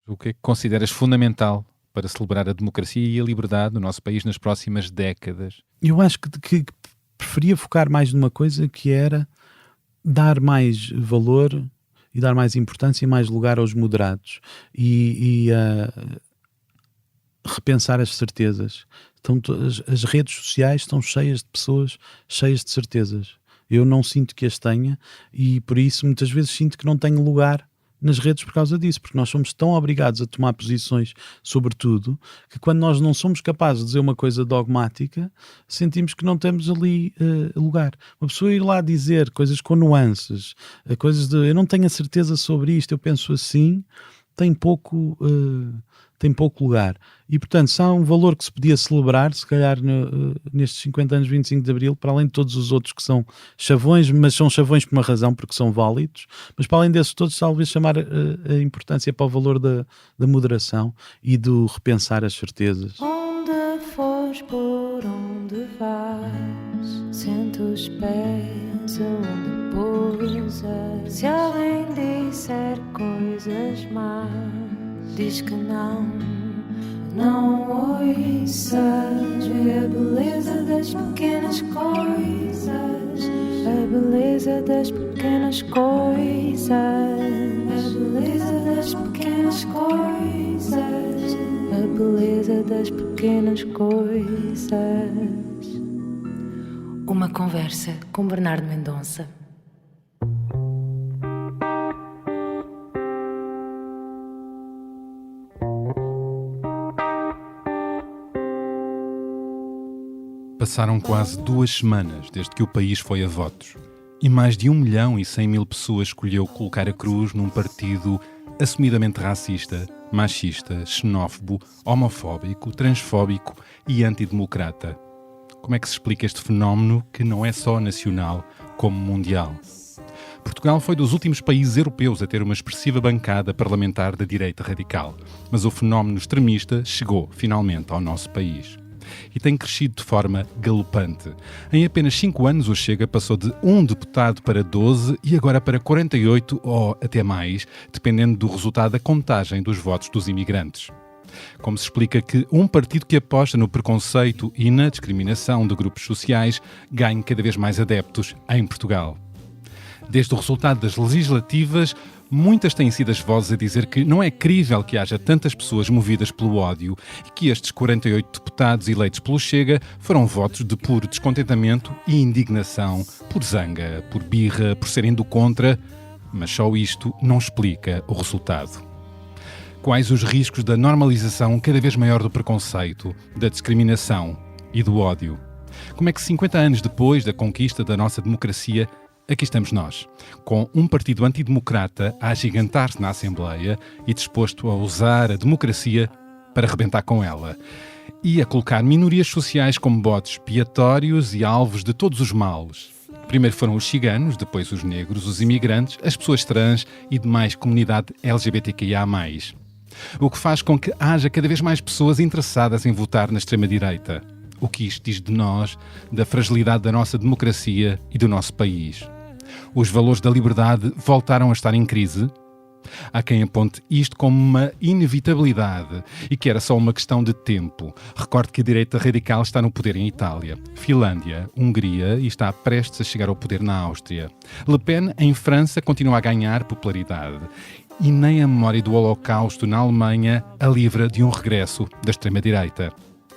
O que é que consideras fundamental para celebrar a democracia e a liberdade no nosso país nas próximas décadas? Eu acho que preferia focar mais numa coisa que era dar mais valor e dar mais importância e mais lugar aos moderados e repensar as certezas. As redes sociais estão cheias de pessoas cheias de certezas. Eu não sinto que as tenha e por isso muitas vezes sinto que não tenho lugar nas redes por causa disso, porque nós somos tão obrigados a tomar posições sobre tudo, que quando nós não somos capazes de dizer uma coisa dogmática, sentimos que não temos ali lugar. Uma pessoa ir lá dizer coisas com nuances, coisas de eu não tenho a certeza sobre isto, eu penso assim, tem pouco lugar. E, portanto, se há um valor que se podia celebrar, se calhar nestes 50 anos, 25 de Abril, para além de todos os outros que são chavões, mas são chavões por uma razão, porque são válidos, mas para além desses todos, talvez chamar a importância para o valor da moderação e do repensar as certezas. Onde fores, por onde vais, sente os pés onde pousas. Se alguém disser coisas más, diz que não ouças. Vê a beleza das pequenas coisas, a beleza das pequenas coisas, a beleza das pequenas coisas, a beleza das pequenas coisas. Uma conversa com Bernardo Mendonça. Passaram quase 2 semanas desde que o país foi a votos e mais de 1.100.000 pessoas escolheu colocar a cruz num partido assumidamente racista, machista, xenófobo, homofóbico, transfóbico e antidemocrata. Como é que se explica este fenómeno que não é só nacional como mundial? Portugal foi dos últimos países europeus a ter uma expressiva bancada parlamentar da direita radical, mas o fenómeno extremista chegou finalmente ao nosso país. E tem crescido de forma galopante. Em apenas 5 anos, o Chega passou de 1 deputado para 12 e agora para 48 ou até mais, dependendo do resultado da contagem dos votos dos imigrantes. Como se explica que um partido que aposta no preconceito e na discriminação de grupos sociais ganhe cada vez mais adeptos em Portugal? Desde o resultado das legislativas, muitas têm sido as vozes a dizer que não é crível que haja tantas pessoas movidas pelo ódio e que estes 48 deputados eleitos pelo Chega foram votos de puro descontentamento e indignação, por zanga, por birra, por serem do contra, mas só isto não explica o resultado. Quais os riscos da normalização cada vez maior do preconceito, da discriminação e do ódio? Como é que 50 anos depois da conquista da nossa democracia, aqui estamos nós, com um partido antidemocrata a agigantar-se na Assembleia e disposto a usar a democracia para rebentar com ela e a colocar minorias sociais como bodes expiatórios e alvos de todos os males. Primeiro foram os ciganos, depois os negros, os imigrantes, as pessoas trans e demais comunidade LGBTQIA+. O que faz com que haja cada vez mais pessoas interessadas em votar na extrema-direita. O que isto diz de nós, da fragilidade da nossa democracia e do nosso país. Os valores da liberdade voltaram a estar em crise? Há quem aponte isto como uma inevitabilidade e que era só uma questão de tempo. Recorde que a direita radical está no poder em Itália, Finlândia, Hungria e está prestes a chegar ao poder na Áustria. Le Pen, em França, continua a ganhar popularidade. E nem a memória do Holocausto na Alemanha a livra de um regresso da extrema-direita.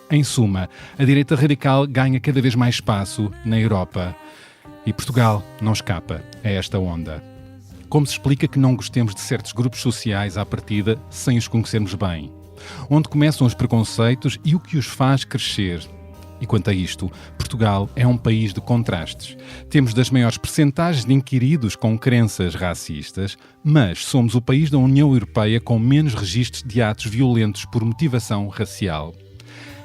Em suma, a direita radical ganha cada vez mais espaço na Europa. E Portugal não escapa a esta onda. Como se explica que não gostemos de certos grupos sociais à partida sem os conhecermos bem? Onde começam os preconceitos e o que os faz crescer? E quanto a isto, Portugal é um país de contrastes. Temos das maiores percentagens de inquiridos com crenças racistas, mas somos o país da União Europeia com menos registros de atos violentos por motivação racial.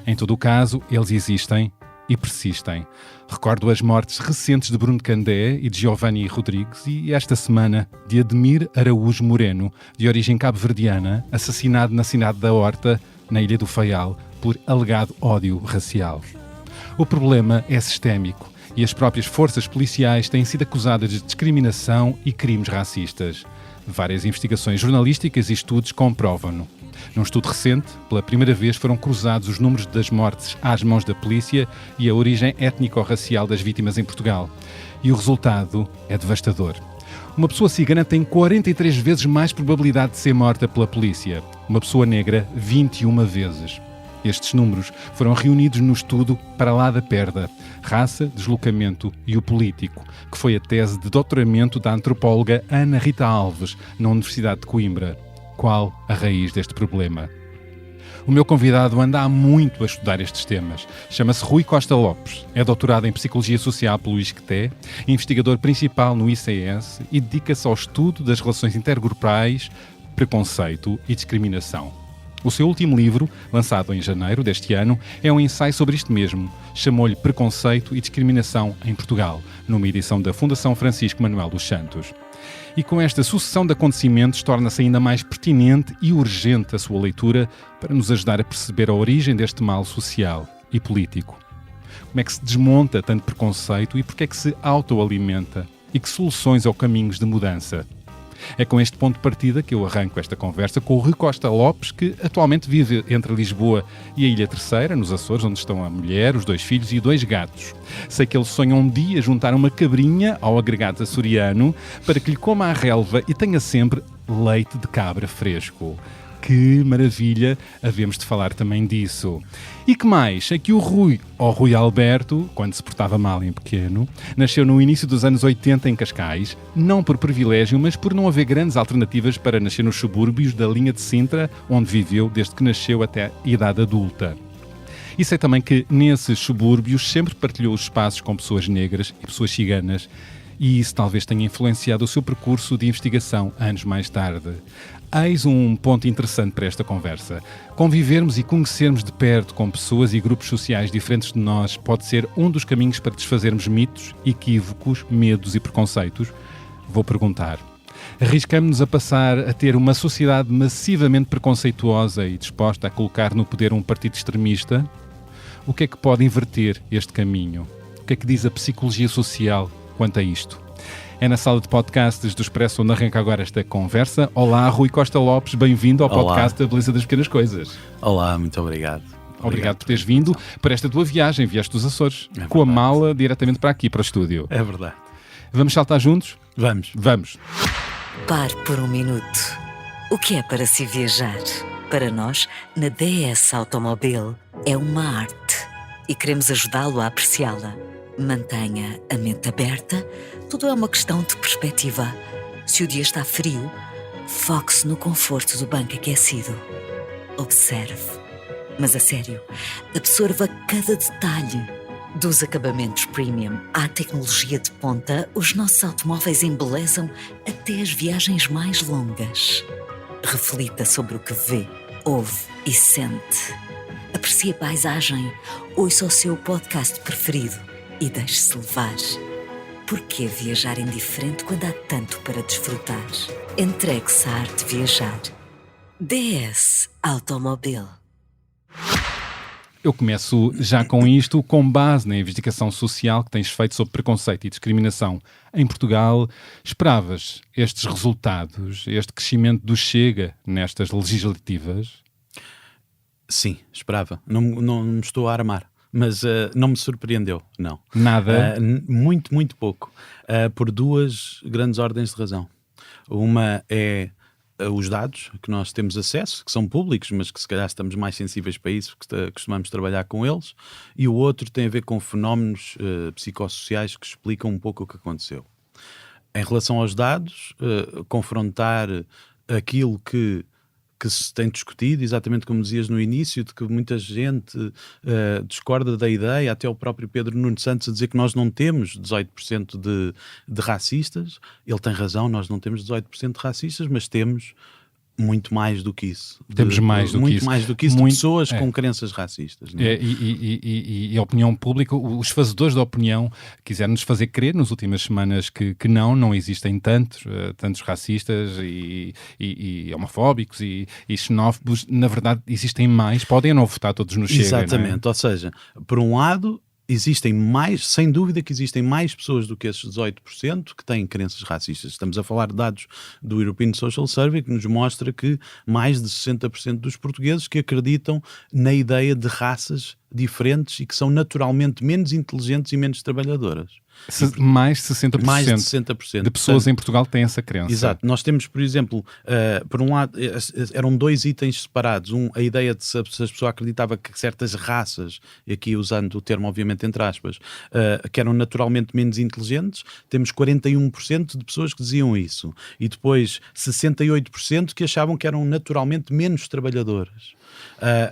Em todo o caso, eles existem e persistem. Recordo as mortes recentes de Bruno Candé e de Giovanni Rodrigues e esta semana de Ademir Araújo Moreno, de origem cabo-verdiana, assassinado na cidade da Horta, na Ilha do Faial, por alegado ódio racial. O problema é sistémico e as próprias forças policiais têm sido acusadas de discriminação e crimes racistas. Várias investigações jornalísticas e estudos comprovam-no. Num estudo recente, pela primeira vez foram cruzados os números das mortes às mãos da polícia e a origem étnico-racial das vítimas em Portugal. E o resultado é devastador. Uma pessoa cigana tem 43 vezes mais probabilidade de ser morta pela polícia. Uma pessoa negra, 21 vezes. Estes números foram reunidos no estudo Para lá da Perda, Raça, Deslocamento e o Político, que foi a tese de doutoramento da antropóloga Ana Rita Alves, na Universidade de Coimbra. Qual a raiz deste problema? O meu convidado anda há muito a estudar estes temas. Chama-se Rui Costa Lopes, é doutorado em Psicologia Social pelo ISCTE, investigador principal no ICS e dedica-se ao estudo das relações intergrupais, preconceito e discriminação. O seu último livro, lançado em janeiro deste ano, é um ensaio sobre isto mesmo. Chamou-lhe Preconceito e Discriminação em Portugal, numa edição da Fundação Francisco Manuel dos Santos. E com esta sucessão de acontecimentos torna-se ainda mais pertinente e urgente a sua leitura para nos ajudar a perceber a origem deste mal social e político. Como é que se desmonta tanto preconceito e porque é que se autoalimenta? E que soluções ou caminhos de mudança? É com este ponto de partida que eu arranco esta conversa com o Rui Costa Lopes, que atualmente vive entre Lisboa e a Ilha Terceira, nos Açores, onde estão a mulher, os 2 filhos e 2 gatos. Sei que ele sonha um dia juntar uma cabrinha ao agregado açoriano para que lhe coma a relva e tenha sempre leite de cabra fresco. Que maravilha, havemos de falar também disso. E que mais? É que o Rui, ou Rui Alberto, quando se portava mal em pequeno, nasceu no início dos anos 80 em Cascais, não por privilégio, mas por não haver grandes alternativas para nascer nos subúrbios da linha de Sintra, onde viveu desde que nasceu até a idade adulta. E sei também que nesses subúrbios sempre partilhou os espaços com pessoas negras e pessoas ciganas, e isso talvez tenha influenciado o seu percurso de investigação anos mais tarde. Eis um ponto interessante para esta conversa. Convivermos e conhecermos de perto com pessoas e grupos sociais diferentes de nós pode ser um dos caminhos para desfazermos mitos, equívocos, medos e preconceitos? Vou perguntar. Arriscamos-nos a passar a ter uma sociedade massivamente preconceituosa e disposta a colocar no poder um partido extremista? O que é que pode inverter este caminho? O que é que diz a psicologia social quanto a isto? É na sala de podcasts do Expresso onde arranca agora esta conversa. Olá, Rui Costa Lopes, bem-vindo ao podcast da Beleza das Pequenas Coisas. Olá, muito obrigado. Obrigado por teres vindo para esta tua viagem. Vieste dos Açores, com a mala diretamente para aqui, para o estúdio. É verdade. Vamos saltar juntos? Vamos. Vamos. Pare por um minuto. O que é para se viajar? Para nós, na DS Automobil, é uma arte e queremos ajudá-lo a apreciá-la. Mantenha a mente aberta, tudo é uma questão de perspectiva. Se o dia está frio, foque-se no conforto do banco aquecido. Observe, mas a sério, absorva cada detalhe. Dos acabamentos premium à tecnologia de ponta, os nossos automóveis embelezam até as viagens mais longas. Reflita sobre o que vê, ouve e sente. Aprecie a paisagem, ouça o seu podcast preferido e deixe-se levar. Por que viajar indiferente quando há tanto para desfrutar? Entregue-se à arte de viajar. DS Automobil. Eu começo já com isto, com base na investigação social que tens feito sobre preconceito e discriminação em Portugal. Esperavas estes resultados, este crescimento do Chega nestas legislativas? Sim, esperava. Não me estou a armar. Mas não me surpreendeu, não. Nada? Muito pouco. Por 2 grandes ordens de razão. Uma é os dados que nós temos acesso, que são públicos, mas que se calhar estamos mais sensíveis para isso, porque costumamos trabalhar com eles. E o outro tem a ver com fenómenos psicossociais que explicam um pouco o que aconteceu. Em relação aos dados, confrontar aquilo que se tem discutido, exatamente como dizias no início, de que muita gente discorda da ideia, até o próprio Pedro Nuno Santos a dizer que nós não temos 18% de racistas. Ele tem razão, nós não temos 18% de racistas, mas temos muito mais do que isso. Temos mais do que isso. De pessoas com crenças racistas. Não é? E a opinião pública, os fazedores da opinião quiseram-nos fazer crer nas últimas semanas que não existem tantos racistas e homofóbicos e xenófobos. Na verdade, existem mais. Podem ou não votar todos no Chega. Exatamente. Não é? Ou seja, por um lado, existem mais, sem dúvida que existem mais pessoas do que esses 18% que têm crenças racistas. Estamos a falar de dados do European Social Survey que nos mostra que mais de 60% dos portugueses que acreditam na ideia de raças diferentes e que são naturalmente menos inteligentes e menos trabalhadoras. Mais de 60%, mais de 60% de pessoas em Portugal têm essa crença. Exato. Nós temos, por exemplo, por um lado, eram 2 itens separados. A ideia de se a pessoa acreditava que certas raças, e aqui usando o termo obviamente entre aspas, que eram naturalmente menos inteligentes, temos 41% de pessoas que diziam isso. E depois 68% que achavam que eram naturalmente menos trabalhadoras.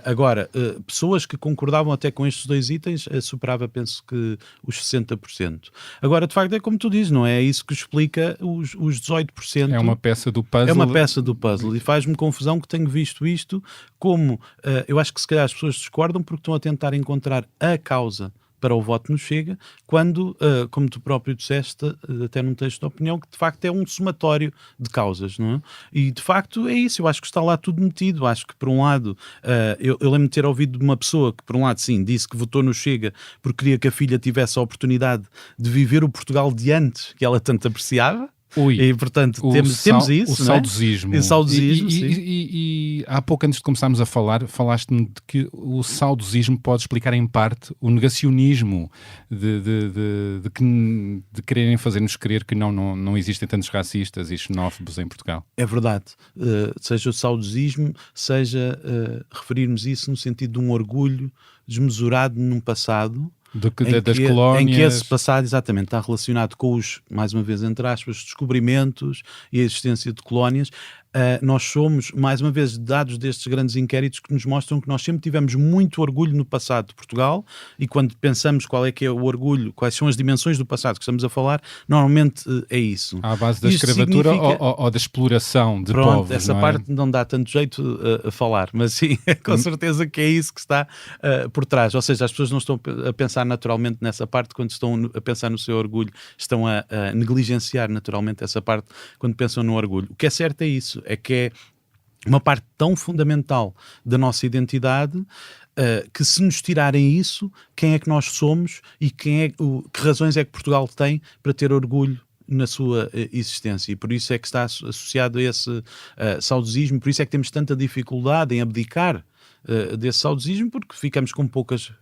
Agora, pessoas que concordavam até com estes 2 itens, superava, penso que, os 60%. Agora, de facto, é como tu dizes, não é isso que explica os 18%. É uma peça do puzzle. É uma peça do puzzle e faz-me confusão que tenho visto isto como, eu acho que se calhar as pessoas discordam porque estão a tentar encontrar a causa para o voto no Chega, quando, como tu próprio disseste, até num texto de opinião, que de facto é um somatório de causas, não é? E de facto é isso, eu acho que está lá tudo metido. Acho que por um lado, eu lembro de ter ouvido de uma pessoa que por um lado sim, disse que votou no Chega porque queria que a filha tivesse a oportunidade de viver o Portugal de antes, que ela tanto apreciava. E portanto temos isso, o saudosismo. O saudosismo, e há pouco antes de começarmos a falar, falaste-me de que o saudosismo pode explicar em parte o negacionismo de quererem fazer-nos crer que não existem tantos racistas e xenófobos em Portugal. É verdade, seja o saudosismo, seja referirmos isso no sentido de um orgulho desmesurado num passado das colónias. Em que esse passado exatamente está relacionado com os, mais uma vez entre aspas, descobrimentos e a existência de colónias. Nós somos, mais uma vez, dados destes grandes inquéritos que nos mostram que nós sempre tivemos muito orgulho no passado de Portugal, e quando pensamos qual é que é o orgulho, quais são as dimensões do passado que estamos a falar, normalmente é isso. À base da escravatura ou da exploração de povos. Essa parte não dá tanto jeito a falar, mas sim, com certeza que é isso que está por trás. Ou seja, as pessoas não estão a pensar naturalmente nessa parte quando estão a pensar no seu orgulho, estão a negligenciar naturalmente essa parte quando pensam no orgulho. O que é certo é isso, é que é uma parte tão fundamental da nossa identidade que se nos tirarem isso, quem é que nós somos e que razões é que Portugal tem para ter orgulho na sua existência, e por isso é que está associado a esse saudosismo, por isso é que temos tanta dificuldade em abdicar desse saudosismo, porque ficamos com poucas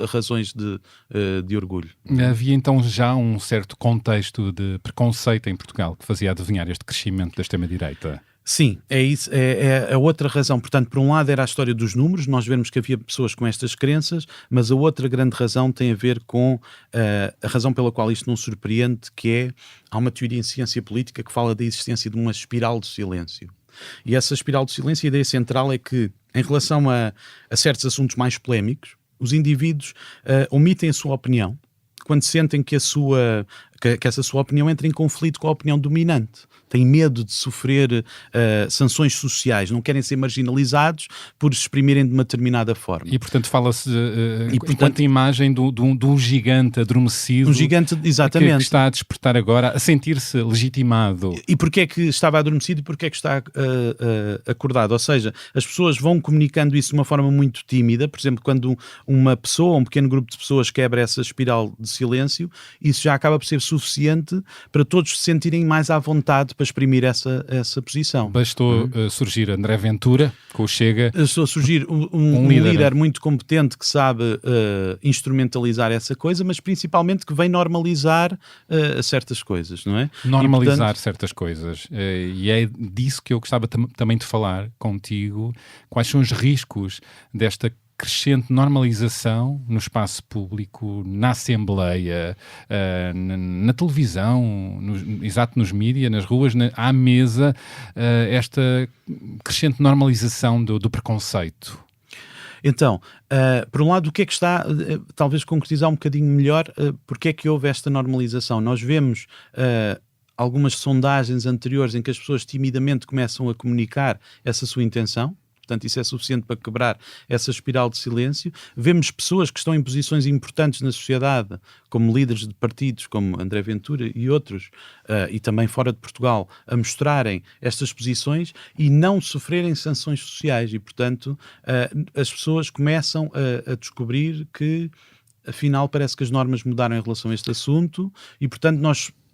razões de orgulho. Havia então já um certo contexto de preconceito em Portugal que fazia adivinhar este crescimento da extrema-direita. Sim, é isso, é a outra razão. Portanto, por um lado era a história dos números, nós vemos que havia pessoas com estas crenças, mas a outra grande razão tem a ver com a razão pela qual isto não surpreende, que há uma teoria em ciência política que fala da existência de uma espiral de silêncio. E essa espiral de silêncio, a ideia central é que, em relação a certos assuntos mais polémicos, os indivíduos omitem a sua opinião quando sentem que essa sua opinião entra em conflito com a opinião dominante. Têm medo de sofrer sanções sociais, não querem ser marginalizados por se exprimirem de uma determinada forma. E, portanto, fala-se enquanto imagem de um gigante adormecido. Um gigante, exatamente. Que está a despertar agora, a sentir-se legitimado. E porquê é que estava adormecido e porquê é que está acordado? Ou seja, as pessoas vão comunicando isso de uma forma muito tímida. Por exemplo, quando uma pessoa, um pequeno grupo de pessoas quebra essa espiral de silêncio, isso já acaba por ser suficiente para todos se sentirem mais à vontade para exprimir essa posição. Bastou surgir André Ventura, com o Chega. Bastou surgir um líder muito competente que sabe instrumentalizar essa coisa, mas principalmente que vem normalizar certas coisas, não é? Normalizar, e, portanto, certas coisas. E é disso que eu gostava também de falar contigo. Quais são os riscos desta crescente normalização no espaço público, na Assembleia, na televisão, nos mídias, nas ruas, à mesa, esta crescente normalização do preconceito? Então, por um lado, o que é que está, talvez concretizar um bocadinho melhor, porque é que houve esta normalização? Nós vemos algumas sondagens anteriores em que as pessoas timidamente começam a comunicar essa sua intenção. Portanto, isso é suficiente para quebrar essa espiral de silêncio. Vemos pessoas que estão em posições importantes na sociedade, como líderes de partidos, como André Ventura e outros, e também fora de Portugal, a mostrarem estas posições e não sofrerem sanções sociais. E, portanto, as pessoas começam a descobrir que afinal parece que as normas mudaram em relação a este assunto e, portanto,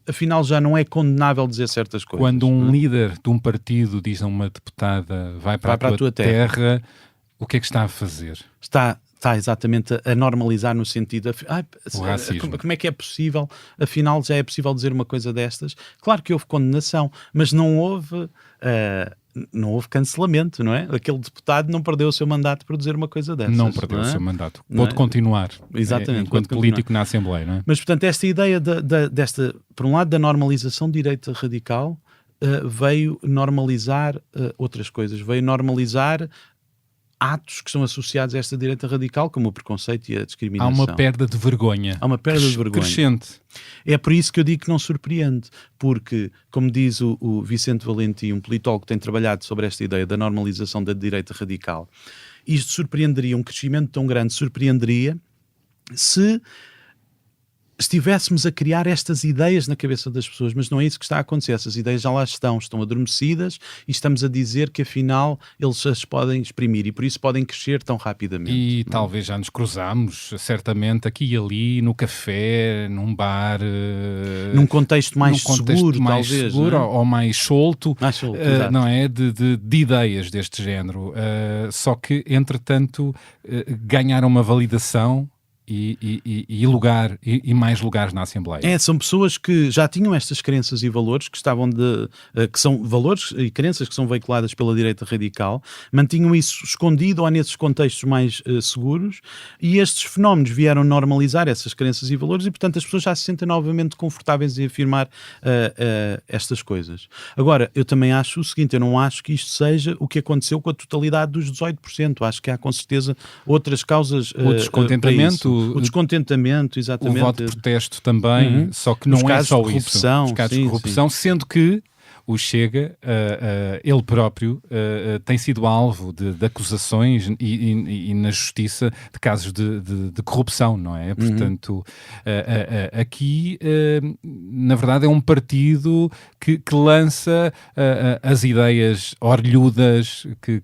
afinal já não é condenável dizer certas coisas. Quando um líder de um partido diz a uma deputada vai para a tua terra, o que é que está a fazer? Está exatamente a normalizar no sentido o racismo. Como é que é possível, afinal já é possível dizer uma coisa destas? Claro que houve condenação, mas não houve cancelamento, não é? Aquele deputado não perdeu o seu mandato por dizer uma coisa dessas. Não perdeu o seu mandato. Pode continuar. Exatamente. Enquanto político na Assembleia, não é? Mas, portanto, esta ideia desta, por um lado, da normalização de direita radical veio normalizar outras coisas. Veio normalizar atos que são associados a esta direita radical, como o preconceito e a discriminação. Há uma perda de vergonha. Há uma perda de vergonha. Crescente. É por isso que eu digo que não surpreende, porque, como diz o Vicente Valentim, um politólogo que tem trabalhado sobre esta ideia da normalização da direita radical, isto surpreenderia, um crescimento tão grande surpreenderia se estivéssemos a criar estas ideias na cabeça das pessoas, mas não é isso que está a acontecer. Essas ideias já lá estão adormecidas e estamos a dizer que afinal eles as podem exprimir e por isso podem crescer tão rapidamente. E talvez já nos cruzamos, certamente, aqui e ali, no café, num bar... num contexto mais seguro, talvez. Seguro, não é? Ou mais solto, exato. não é? De ideias deste género. Só que, entretanto, ganharam uma validação e lugar, e mais lugares na Assembleia. São pessoas que já tinham estas crenças e valores que são valores e crenças que são veiculadas pela direita radical, mantinham isso escondido ou nesses contextos mais seguros, e estes fenómenos vieram normalizar essas crenças e valores e, portanto, as pessoas já se sentem novamente confortáveis em afirmar estas coisas. Agora, eu também acho o seguinte, eu não acho que isto seja o que aconteceu com a totalidade dos 18%, acho que há com certeza outras causas o descontentamento, o descontentamento, exatamente. O voto de protesto também, só que não é só isso. Os casos de corrupção, sendo que o Chega, ele próprio, tem sido alvo de acusações e na justiça de casos de corrupção, não é? Portanto, aqui, na verdade, é um partido que lança as ideias orelhudas que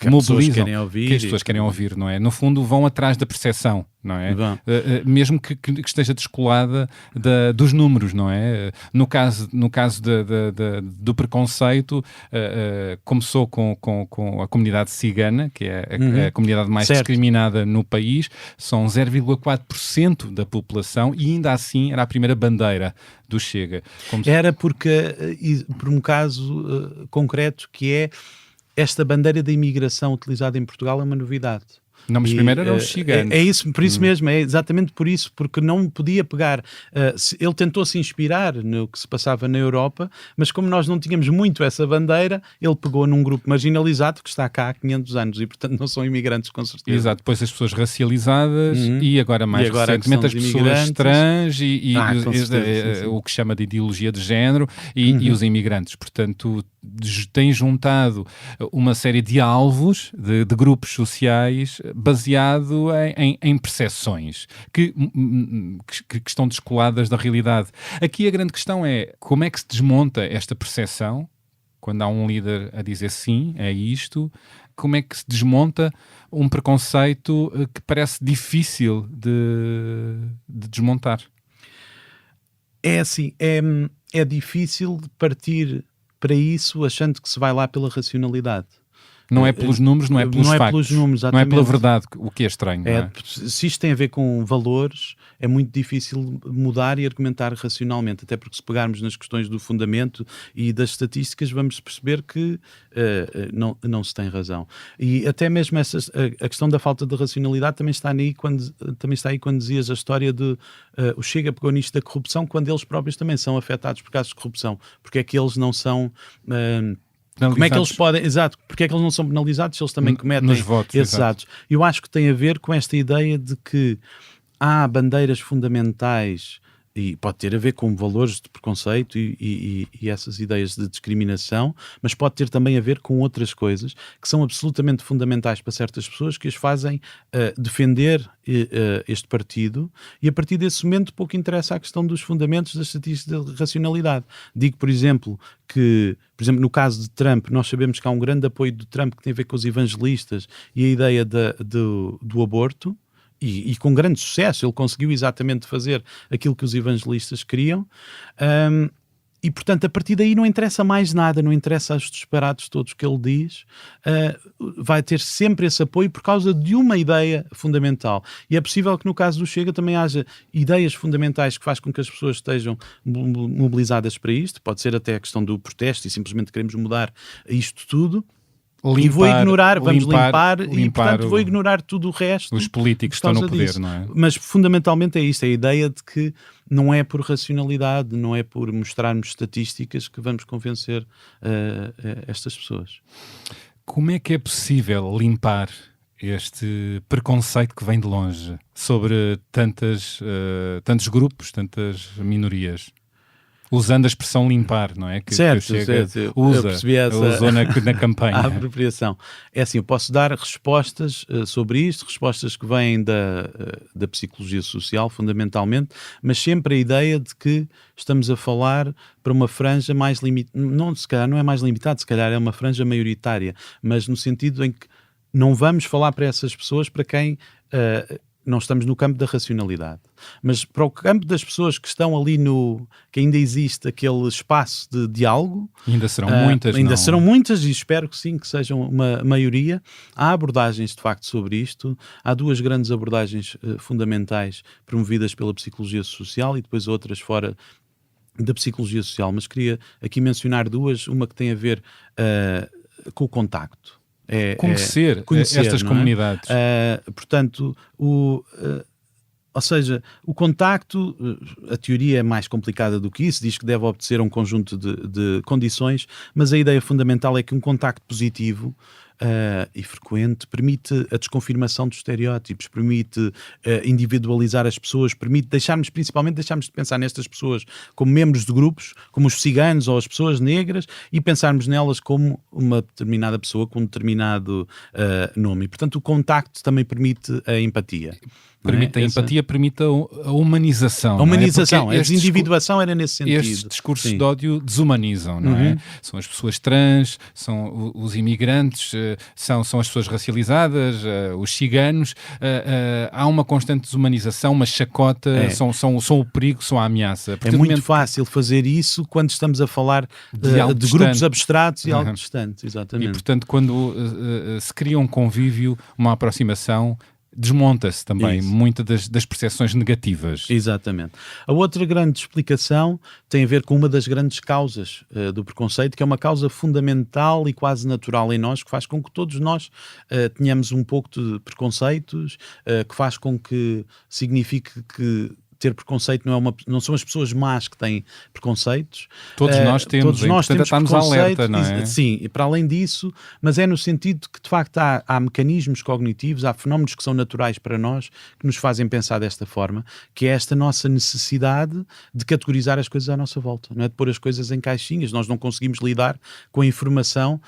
mobilizam, que as pessoas querem ouvir, não é? No fundo, vão atrás da percepção. Não é? Mesmo que esteja descolada dos números, não é? No caso do preconceito, começou com a comunidade cigana, que é a comunidade mais discriminada no país, são 0,4% da população e ainda assim era a primeira bandeira do Chega. Era por um caso concreto que é esta bandeira da imigração utilizada em Portugal é uma novidade. Não, mas primeiro eram os ciganos. É isso, por isso mesmo, é exatamente por isso, porque não podia pegar. Ele tentou se inspirar no que se passava na Europa, mas como nós não tínhamos muito essa bandeira, ele pegou num grupo marginalizado que está cá há 500 anos e, portanto, não são imigrantes, com certeza. Exato, depois as pessoas racializadas e agora mais recentemente as pessoas trans e o que chama de ideologia de género e os imigrantes. Portanto, tem juntado uma série de alvos de grupos sociais baseado em percepções que estão descoladas da realidade. Aqui a grande questão é como é que se desmonta esta percepção quando há um líder a dizer sim, é isto, como é que se desmonta um preconceito que parece difícil de desmontar? É assim, é difícil partir para isso achando que se vai lá pela racionalidade. Não é pelos números, não é pelos factos, pelos números, não é pela verdade, o que é estranho. Se isto tem a ver com valores, é muito difícil mudar e argumentar racionalmente, até porque se pegarmos nas questões do fundamento e das estatísticas, vamos perceber que não se tem razão. E até mesmo a questão da falta de racionalidade também está aí quando dizias a história de o Chega pegou nisto da corrupção, quando eles próprios também são afetados por casos de corrupção. Porque é que eles não são... Como é que eles podem... Exato, porque é que eles não são penalizados se eles também cometem nos votos, esses atos? Eu acho que tem a ver com esta ideia de que há bandeiras fundamentais e pode ter a ver com valores de preconceito e essas ideias de discriminação, mas pode ter também a ver com outras coisas que são absolutamente fundamentais para certas pessoas que as fazem defender este partido, e a partir desse momento pouco interessa a questão dos fundamentos das estatísticas de racionalidade. Digo, por exemplo, que no caso de Trump, nós sabemos que há um grande apoio de Trump que tem a ver com os evangelistas e a ideia do aborto, e com grande sucesso. Ele conseguiu exatamente fazer aquilo que os evangelistas queriam. E, portanto, a partir daí não interessa mais nada, não interessa os disparates todos que ele diz, vai ter sempre esse apoio por causa de uma ideia fundamental. E é possível que no caso do Chega também haja ideias fundamentais que faz com que as pessoas estejam mobilizadas para isto, pode ser até a questão do protesto e simplesmente queremos mudar isto tudo. E vou ignorar, vamos limpar e, portanto, vou ignorar tudo o resto. Os políticos estão no poder, disso. não é? Mas, fundamentalmente, é isto, é a ideia de que não é por racionalidade, não é por mostrarmos estatísticas que vamos convencer estas pessoas. Como é que é possível limpar este preconceito que vem de longe sobre tantos grupos, tantas minorias? Usando a expressão limpar, não é? Certo. Usou na campanha. A apropriação. É assim, eu posso dar respostas sobre isto, respostas que vêm da psicologia social, fundamentalmente, mas sempre a ideia de que estamos a falar para uma franja mais limitada, se calhar não é mais limitada, se calhar é uma franja maioritária, mas no sentido em que não vamos falar para essas pessoas para quem... não estamos no campo da racionalidade, mas para o campo das pessoas que estão ali que ainda existe aquele espaço de diálogo. Ainda serão muitas, ainda serão muitas e espero que sim, que sejam uma maioria. Há abordagens de facto sobre isto, há duas grandes abordagens fundamentais promovidas pela psicologia social e depois outras fora da psicologia social, mas queria aqui mencionar duas, uma que tem a ver com o contacto. Conhecer estas comunidades. Portanto, ou seja, o contacto, a teoria é mais complicada do que isso, diz que deve obedecer a um conjunto de condições, mas a ideia fundamental é que um contacto positivo e frequente permite a desconfirmação dos estereótipos, permite individualizar as pessoas, permite principalmente deixarmos de pensar nestas pessoas como membros de grupos, como os ciganos ou as pessoas negras, e pensarmos nelas como uma determinada pessoa com um determinado nome. E, portanto, o contacto também permite a empatia. Permite a empatia, permite a humanização. A humanização, a desindividuação era nesse sentido. Estes discursos de ódio desumanizam, não é? São as pessoas trans, são os imigrantes, são as pessoas racializadas, os ciganos. Há uma constante desumanização, uma chacota, são o perigo, são a ameaça. É muito fácil fazer isso quando estamos a falar de grupos abstratos e algo distante, exatamente. E, portanto, quando se cria um convívio, uma aproximação, desmonta-se também muitas das percepções negativas. Exatamente. A outra grande explicação tem a ver com uma das grandes causas do preconceito, que é uma causa fundamental e quase natural em nós, que faz com que todos nós tenhamos um pouco de preconceitos, que faz com que signifique que ter preconceito não são as pessoas más que têm preconceitos. Todos nós temos, estamos alerta, não é? Sim, e para além disso, mas é no sentido que de facto há mecanismos cognitivos, há fenómenos que são naturais para nós, que nos fazem pensar desta forma, que é esta nossa necessidade de categorizar as coisas à nossa volta, não é? De pôr as coisas em caixinhas. Nós não conseguimos lidar com a informação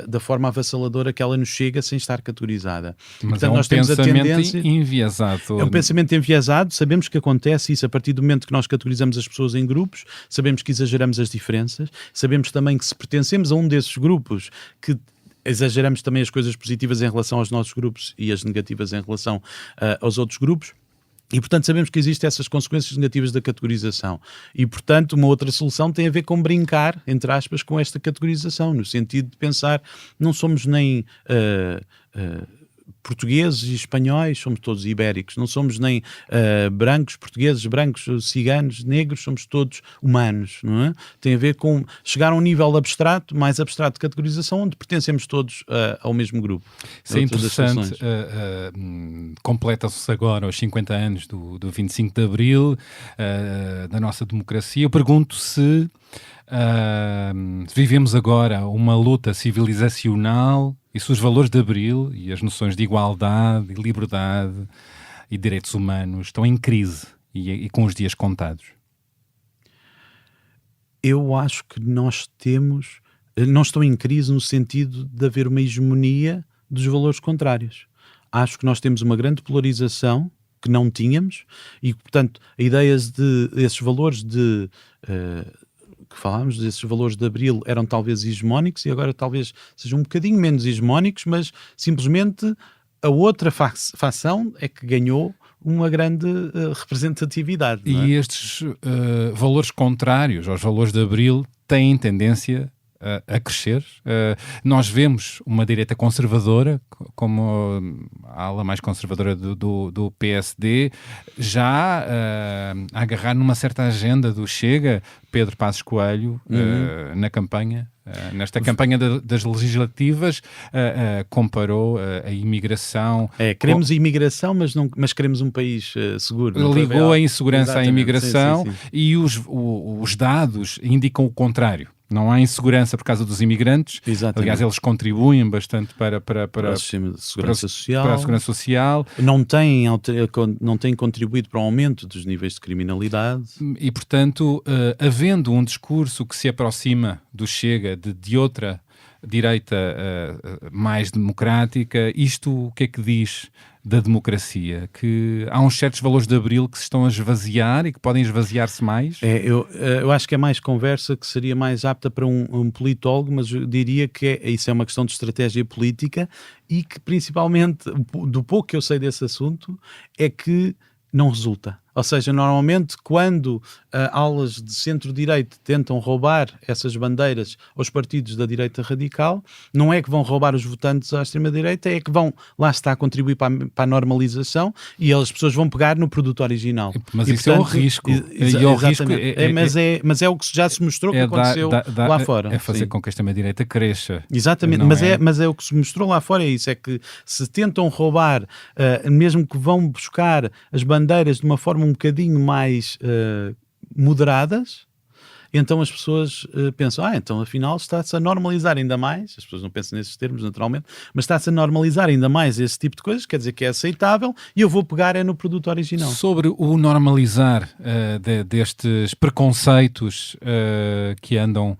da forma avassaladora que ela nos chega sem estar categorizada. Mas portanto, é um nós temos pensamento enviesado. É um pensamento enviesado, sabemos que acontece isso a partir do momento que nós categorizamos as pessoas em grupos, sabemos que exageramos as diferenças, sabemos também que se pertencemos a um desses grupos, que exageramos também as coisas positivas em relação aos nossos grupos e as negativas em relação aos outros grupos. E, portanto, sabemos que existem essas consequências negativas da categorização. E, portanto, uma outra solução tem a ver com brincar, entre aspas, com esta categorização, no sentido de pensar, não somos nem portugueses e espanhóis, somos todos ibéricos, não somos nem brancos, portugueses, brancos, ciganos, negros, somos todos humanos, não é? Tem a ver com chegar a um nível abstrato, mais abstrato de categorização, onde pertencemos todos ao mesmo grupo. Isso é interessante. Completa-se agora os 50 anos do 25 de Abril, da nossa democracia. Eu pergunto se vivemos agora uma luta civilizacional e se os valores de Abril e as noções de igualdade, e liberdade e direitos humanos estão em crise e com os dias contados. Eu acho que não estão em crise no sentido de haver uma hegemonia dos valores contrários. Acho que nós temos uma grande polarização que não tínhamos e, portanto, esses valores que falámos, desses valores de Abril, eram talvez hegemónicos e agora talvez sejam um bocadinho menos hegemónicos, mas simplesmente a outra facção é que ganhou uma grande representatividade. Não é? E estes valores contrários aos valores de Abril têm tendência a crescer. Nós vemos uma direita conservadora, como a ala mais conservadora do PSD, já a agarrar numa certa agenda do Chega. Pedro Passos Coelho, na campanha, nesta campanha das legislativas, comparou a imigração... Queremos imigração, mas queremos um país seguro. Ligou a insegurança à Exatamente. imigração. Sim. E os dados indicam o contrário. Não há insegurança por causa dos imigrantes. Exatamente. Aliás, eles contribuem bastante para o sistema de segurança social. Para a segurança social. Não têm contribuído para o aumento dos níveis de criminalidade. E, portanto, havendo um discurso que se aproxima do Chega de outra direita mais democrática, isto o que é que diz da democracia? Que há uns certos valores de Abril que se estão a esvaziar e que podem esvaziar-se mais? Eu acho que é mais conversa que seria mais apta para um politólogo, mas eu diria que isso é uma questão de estratégia política e que, principalmente, do pouco que eu sei desse assunto, é que não resulta. Ou seja, normalmente quando aulas de centro-direita tentam roubar essas bandeiras aos partidos da direita radical, não é que vão roubar os votantes à extrema-direita, é que vão, lá está, a contribuir para a normalização e as pessoas vão pegar no produto original. Mas e, isso é o risco. Mas é o que já se mostrou que aconteceu lá fora. É fazer com que a extrema-direita cresça. Exatamente, mas é o que se mostrou lá fora, é isso, é que se tentam roubar, mesmo que vão buscar as bandeiras de uma forma um bocadinho mais moderadas, então as pessoas pensam, então afinal está-se a normalizar ainda mais, as pessoas não pensam nesses termos naturalmente, mas está-se a normalizar ainda mais esse tipo de coisas, quer dizer que é aceitável e eu vou pegar no produto original. Sobre o normalizar destes preconceitos que andam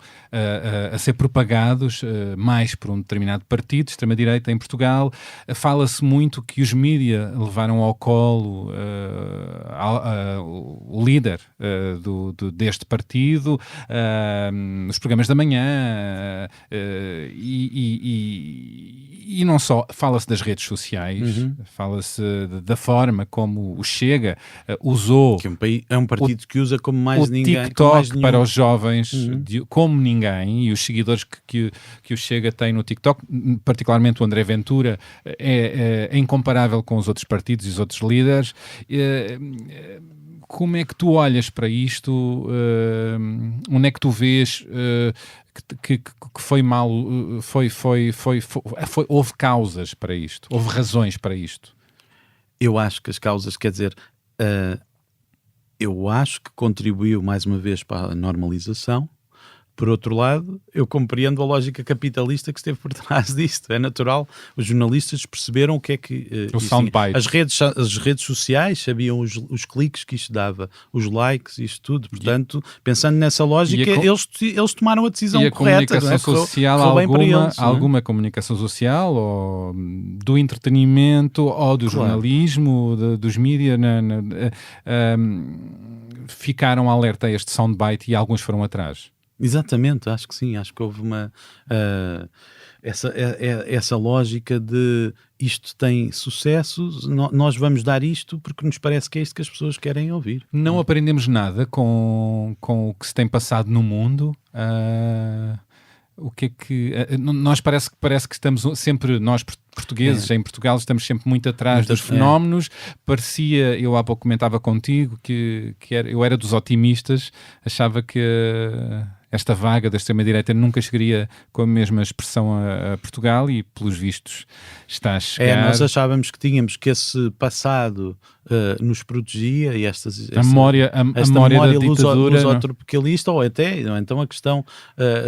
a ser propagados mais por um determinado partido, extrema-direita em Portugal, fala-se muito que os mídia levaram ao colo o líder deste partido, nos programas da manhã, e não só, fala-se das redes sociais, fala-se da forma como o Chega usou... Que é um partido que usa como mais ninguém. O TikTok para os jovens, como ninguém, e os seguidores que o Chega tem no TikTok, particularmente o André Ventura, é incomparável com os outros partidos e os outros líderes. Como é que tu olhas para isto? Onde é que tu vês que foi mal? Houve causas para isto? Houve razões para isto? Eu acho que as causas, quer dizer, eu acho que contribuiu mais uma vez para a normalização. Por outro lado, eu compreendo a lógica capitalista que esteve por trás disto. É natural, os jornalistas perceberam o que é que... o soundbite. As redes sociais sabiam os cliques que isto dava, os likes, isto tudo. Portanto, pensando nessa lógica, eles tomaram a decisão correta. E a comunicação social, alguma comunicação social, ou do entretenimento, ou do jornalismo, dos mídias, ficaram alerta a este soundbite e alguns foram atrás. Exatamente, acho que sim, acho que houve essa lógica de isto tem sucesso, nós vamos dar isto porque nos parece que é isto que as pessoas querem ouvir. Não aprendemos nada com o que se tem passado no mundo. O que é que... Nós parece que estamos sempre, nós portugueses em Portugal, estamos sempre muito atrás dos fenómenos. Parecia, eu há pouco comentava contigo, que eu era dos otimistas, achava que esta vaga da extrema-direita nunca chegaria com a mesma expressão a Portugal e, pelos vistos, está a chegar. Nós achávamos que tínhamos que esse passado nos protegia e a memória da ditadura lusotropicalista, ou então a questão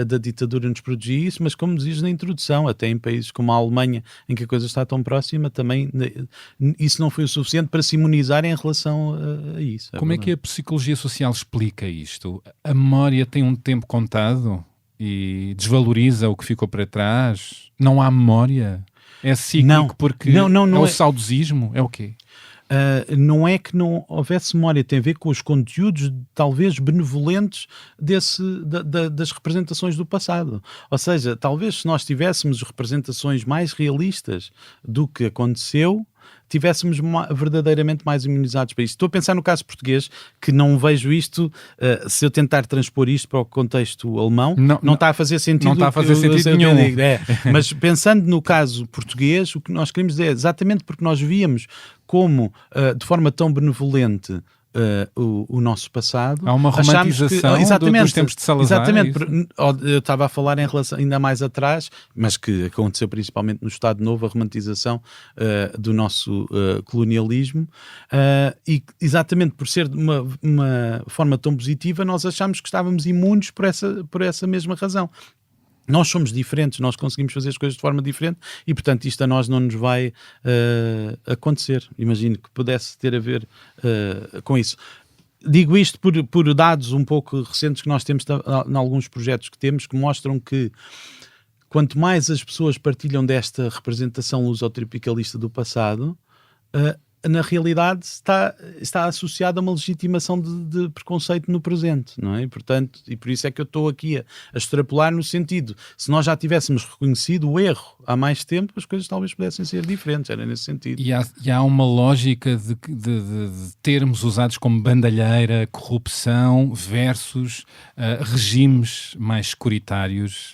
da ditadura nos protegia isso, mas como dizes na introdução, até em países como a Alemanha, em que a coisa está tão próxima, também isso não foi o suficiente para se imunizar em relação a isso. Como é que a psicologia social explica isto? A memória tem um tempo contado e desvaloriza o que ficou para trás? Não há memória? É cíclico porque é o saudosismo? É o quê? não é que não houvesse memória, tem a ver com os conteúdos talvez benevolentes das representações do passado. Ou seja, talvez se nós tivéssemos representações mais realistas do que aconteceu, tivéssemos verdadeiramente mais imunizados para isto. Estou a pensar no caso português, que não vejo isto, se eu tentar transpor isto para o contexto alemão, não está a fazer sentido. Não está a fazer sentido nenhum. Mas pensando no caso português, o que nós queremos dizer é exatamente porque nós víamos como, de forma tão benevolente, o nosso passado. Há uma romantização dos tempos de Salazar. Exatamente. Eu estava a falar em relação ainda mais atrás, mas que aconteceu principalmente no Estado Novo, a romantização do nosso colonialismo, e exatamente por ser de uma forma tão positiva, nós achámos que estávamos imunes por essa mesma razão. Nós somos diferentes, nós conseguimos fazer as coisas de forma diferente e, portanto, isto a nós não nos vai acontecer. Imagino que pudesse ter a ver com isso. Digo isto por dados um pouco recentes que nós temos em alguns projetos que temos, que mostram que quanto mais as pessoas partilham desta representação lusotropicalista do passado, na realidade está associada a uma legitimação de preconceito no presente, não é? Portanto, e por isso é que eu estou aqui a extrapolar no sentido, se nós já tivéssemos reconhecido o erro há mais tempo, as coisas talvez pudessem ser diferentes, era nesse sentido. E há uma lógica de termos usados como bandalheira corrupção versus regimes mais securitários,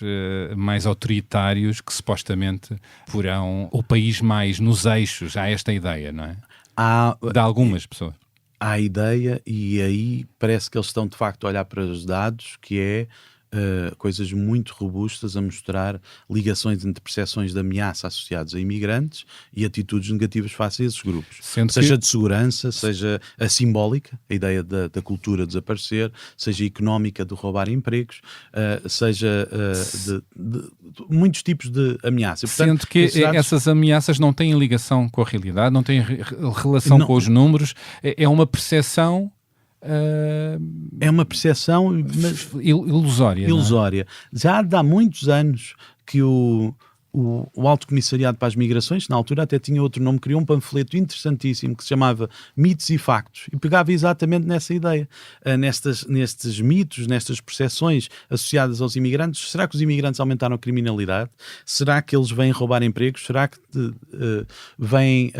mais autoritários, que supostamente porão o país mais nos eixos. Há esta ideia, não é? De algumas pessoas. Há a ideia, e aí parece que eles estão de facto a olhar para os dados, que é coisas muito robustas a mostrar ligações entre percepções de ameaça associadas a imigrantes e atitudes negativas face a esses grupos. Seja de segurança, seja a simbólica, a ideia da cultura desaparecer, seja económica, de roubar empregos, seja de muitos tipos de ameaça. Portanto, sendo que essas ameaças não têm ligação com a realidade, não têm relação com os números, é uma percepção... é uma percepção ilusória. Ilusória. Já há muitos anos que o Alto Comissariado para as Migrações, na altura até tinha outro nome, criou um panfleto interessantíssimo que se chamava Mitos e Factos e pegava exatamente nessa ideia, nestes mitos, nestas percepções associadas aos imigrantes. Será que os imigrantes aumentaram a criminalidade? Será que eles vêm roubar empregos? Será que vêm...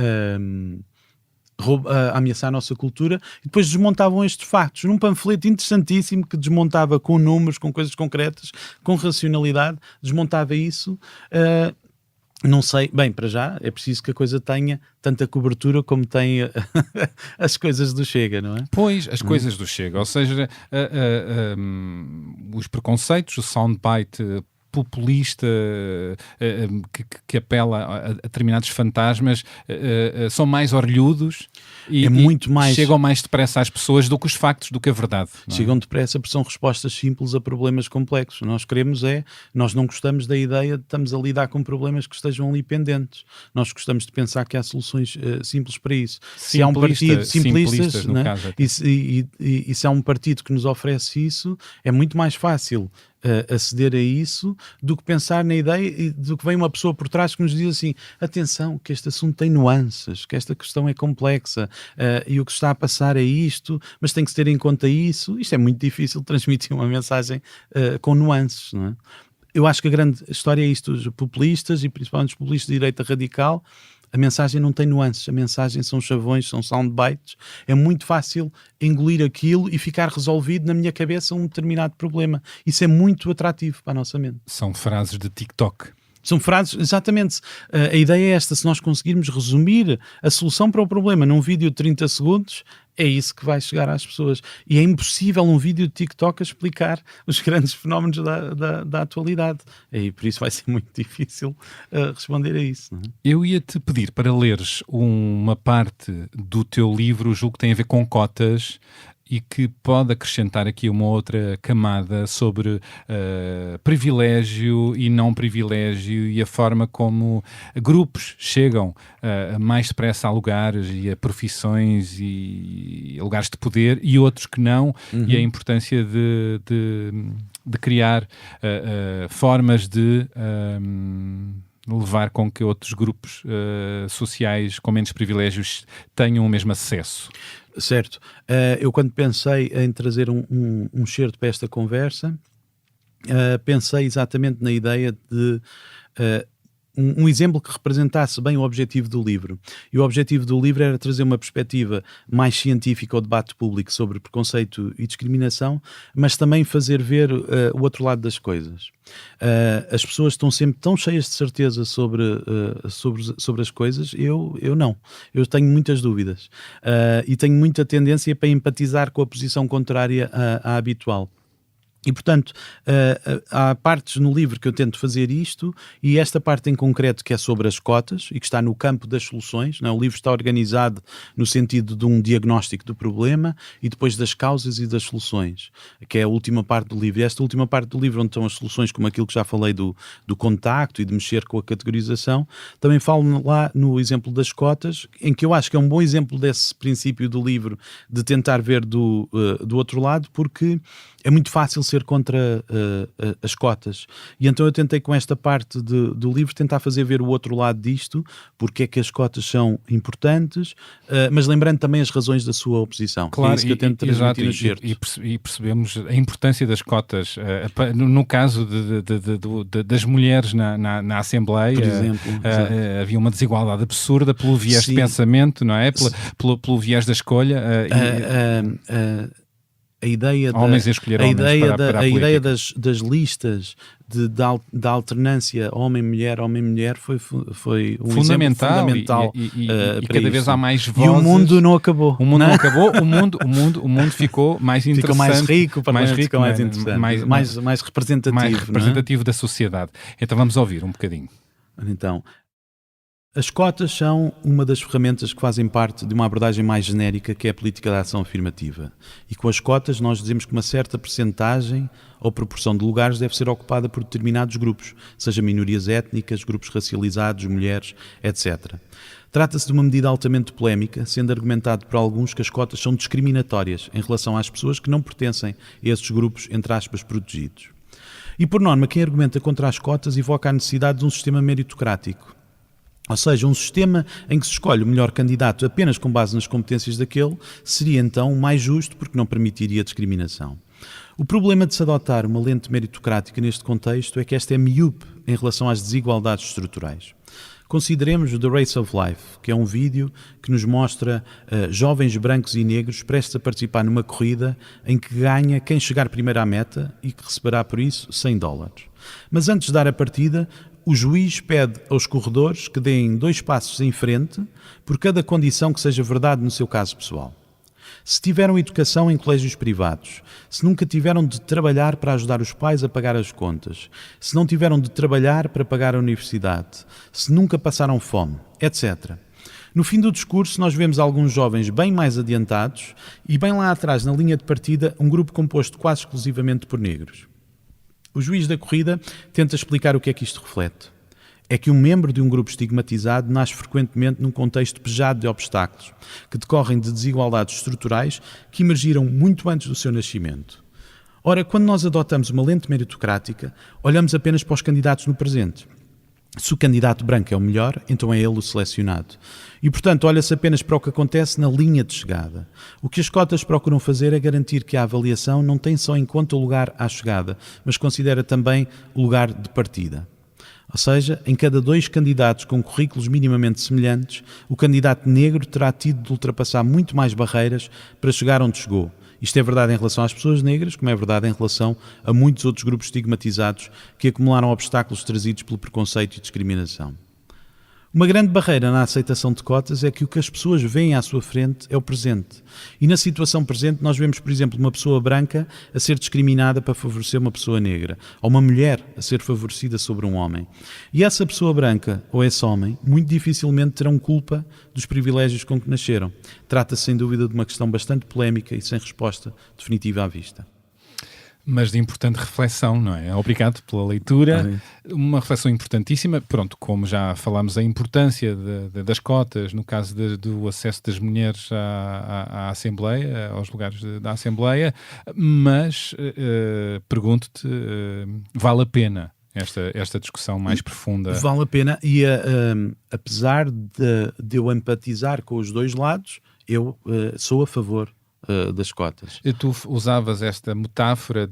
a ameaçar a nossa cultura, e depois desmontavam estes factos num panfleto interessantíssimo que desmontava com números, com coisas concretas, com racionalidade, desmontava isso. Não sei, bem, para já é preciso que a coisa tenha tanta cobertura como tem as coisas do Chega, não é? Pois, as coisas do Chega, ou seja, os preconceitos, o soundbite populista que apela a determinados fantasmas são mais orlhudos e chegam mais depressa às pessoas do que os factos, do que a verdade. Chegam depressa porque são respostas simples a problemas complexos. Nós não gostamos da ideia de estamos a lidar com problemas que estejam ali pendentes. Nós gostamos de pensar que há soluções simples para isso. Se há um partido simplistas, no caso, e se há um partido que nos oferece isso, é muito mais fácil aceder a isso do que pensar na ideia, do que vem uma pessoa por trás que nos diz assim, atenção, que este assunto tem nuances, que esta questão é complexa, e o que está a passar é isto, mas tem que se ter em conta isso. Isto é muito difícil de transmitir uma mensagem com nuances, não é? Eu acho que a grande história é isto, os populistas, e principalmente os populistas de direita radical, a mensagem não tem nuances, a mensagem são chavões, são soundbites, é muito fácil engolir aquilo e ficar resolvido na minha cabeça um determinado problema. Isso é muito atrativo para a nossa mente. São frases de TikTok. São frases, exatamente. A ideia é esta, se nós conseguirmos resumir a solução para o problema num vídeo de 30 segundos, é isso que vai chegar às pessoas. E é impossível um vídeo de TikTok a explicar os grandes fenómenos da atualidade. E por isso vai ser muito difícil responder a isso. Não é? Eu ia-te pedir para leres uma parte do teu livro, julgo que tem a ver com cotas, e que pode acrescentar aqui uma outra camada sobre privilégio e não privilégio e a forma como grupos chegam mais depressa a lugares e a profissões e a lugares de poder e outros que não, e a importância de criar formas de levar com que outros grupos sociais com menos privilégios tenham o mesmo acesso. Certo. Eu quando pensei em trazer um certo para esta conversa, pensei exatamente na ideia de um exemplo que representasse bem o objetivo do livro. E o objetivo do livro era trazer uma perspectiva mais científica ao debate público sobre preconceito e discriminação, mas também fazer ver o outro lado das coisas. As pessoas estão sempre tão cheias de certeza sobre as coisas, eu não. Eu tenho muitas dúvidas. E tenho muita tendência para empatizar com a posição contrária à habitual. E, portanto, há partes no livro que eu tento fazer isto, e esta parte em concreto que é sobre as cotas e que está no campo das soluções, não é? O livro está organizado no sentido de um diagnóstico do problema e depois das causas e das soluções, que é a última parte do livro. E esta última parte do livro, onde estão as soluções, como aquilo que já falei do contacto e de mexer com a categorização, também falo lá no exemplo das cotas, em que eu acho que é um bom exemplo desse princípio do livro de tentar ver do outro lado, porque é muito fácil ser contra as cotas. E então eu tentei com esta parte do livro tentar fazer ver o outro lado disto, porque é que as cotas são importantes, mas lembrando também as razões da sua oposição. Claro, é isso que eu tento transmitir nos certos. E percebemos a importância das cotas, no caso das mulheres na Assembleia, por exemplo, havia uma desigualdade absurda pelo viés de pensamento, não é? Pelo viés da escolha. A ideia das listas da alternância homem-mulher foi um fundamental e cada vez há mais vozes. E o mundo não acabou. O mundo não acabou, o mundo ficou mais interessante. Ficou mais rico, ficou mais interessante, mais representativo. Mais representativo da sociedade. Então vamos ouvir um bocadinho. Então, as cotas são uma das ferramentas que fazem parte de uma abordagem mais genérica, que é a política de ação afirmativa. E com as cotas nós dizemos que uma certa percentagem ou proporção de lugares deve ser ocupada por determinados grupos, seja minorias étnicas, grupos racializados, mulheres, etc. Trata-se de uma medida altamente polémica, sendo argumentado por alguns que as cotas são discriminatórias em relação às pessoas que não pertencem a esses grupos, entre aspas, protegidos. E por norma, quem argumenta contra as cotas evoca a necessidade de um sistema meritocrático. Ou seja, um sistema em que se escolhe o melhor candidato apenas com base nas competências daquele seria então o mais justo porque não permitiria discriminação. O problema de se adotar uma lente meritocrática neste contexto é que esta é miúpe em relação às desigualdades estruturais. Consideremos o The Race of Life, que é um vídeo que nos mostra jovens brancos e negros prestes a participar numa corrida em que ganha quem chegar primeiro à meta e que receberá por isso $100. Mas antes de dar a partida, o juiz pede aos corredores que deem 2 passos em frente por cada condição que seja verdade no seu caso pessoal. Se tiveram educação em colégios privados, se nunca tiveram de trabalhar para ajudar os pais a pagar as contas, se não tiveram de trabalhar para pagar a universidade, se nunca passaram fome, etc. No fim do discurso nós vemos alguns jovens bem mais adiantados e bem lá atrás, na linha de partida, um grupo composto quase exclusivamente por negros. O juiz da corrida tenta explicar o que é que isto reflete. É que um membro de um grupo estigmatizado nasce frequentemente num contexto pejado de obstáculos, que decorrem de desigualdades estruturais que emergiram muito antes do seu nascimento. Ora, quando nós adotamos uma lente meritocrática, olhamos apenas para os candidatos no presente. Se o candidato branco é o melhor, então é ele o selecionado. E, portanto, olha-se apenas para o que acontece na linha de chegada. O que as cotas procuram fazer é garantir que a avaliação não tem só em conta o lugar à chegada, mas considera também o lugar de partida. Ou seja, em cada 2 candidatos com currículos minimamente semelhantes, o candidato negro terá tido de ultrapassar muito mais barreiras para chegar onde chegou. Isto é verdade em relação às pessoas negras, como é verdade em relação a muitos outros grupos estigmatizados que acumularam obstáculos trazidos pelo preconceito e discriminação. Uma grande barreira na aceitação de cotas é que o que as pessoas veem à sua frente é o presente. E na situação presente nós vemos, por exemplo, uma pessoa branca a ser discriminada para favorecer uma pessoa negra, ou uma mulher a ser favorecida sobre um homem. E essa pessoa branca, ou esse homem, muito dificilmente terão culpa dos privilégios com que nasceram. Trata-se, sem dúvida, de uma questão bastante polémica e sem resposta definitiva à vista. Mas de importante reflexão, não é? Obrigado pela leitura. Uma reflexão importantíssima. Pronto, como já falámos, a importância das cotas, no caso do acesso das mulheres à Assembleia, aos lugares da Assembleia, mas pergunto-te, vale a pena esta discussão mais profunda. Vale a pena, e apesar de eu empatizar com os dois lados, eu sou a favor das cotas. E tu usavas esta metáfora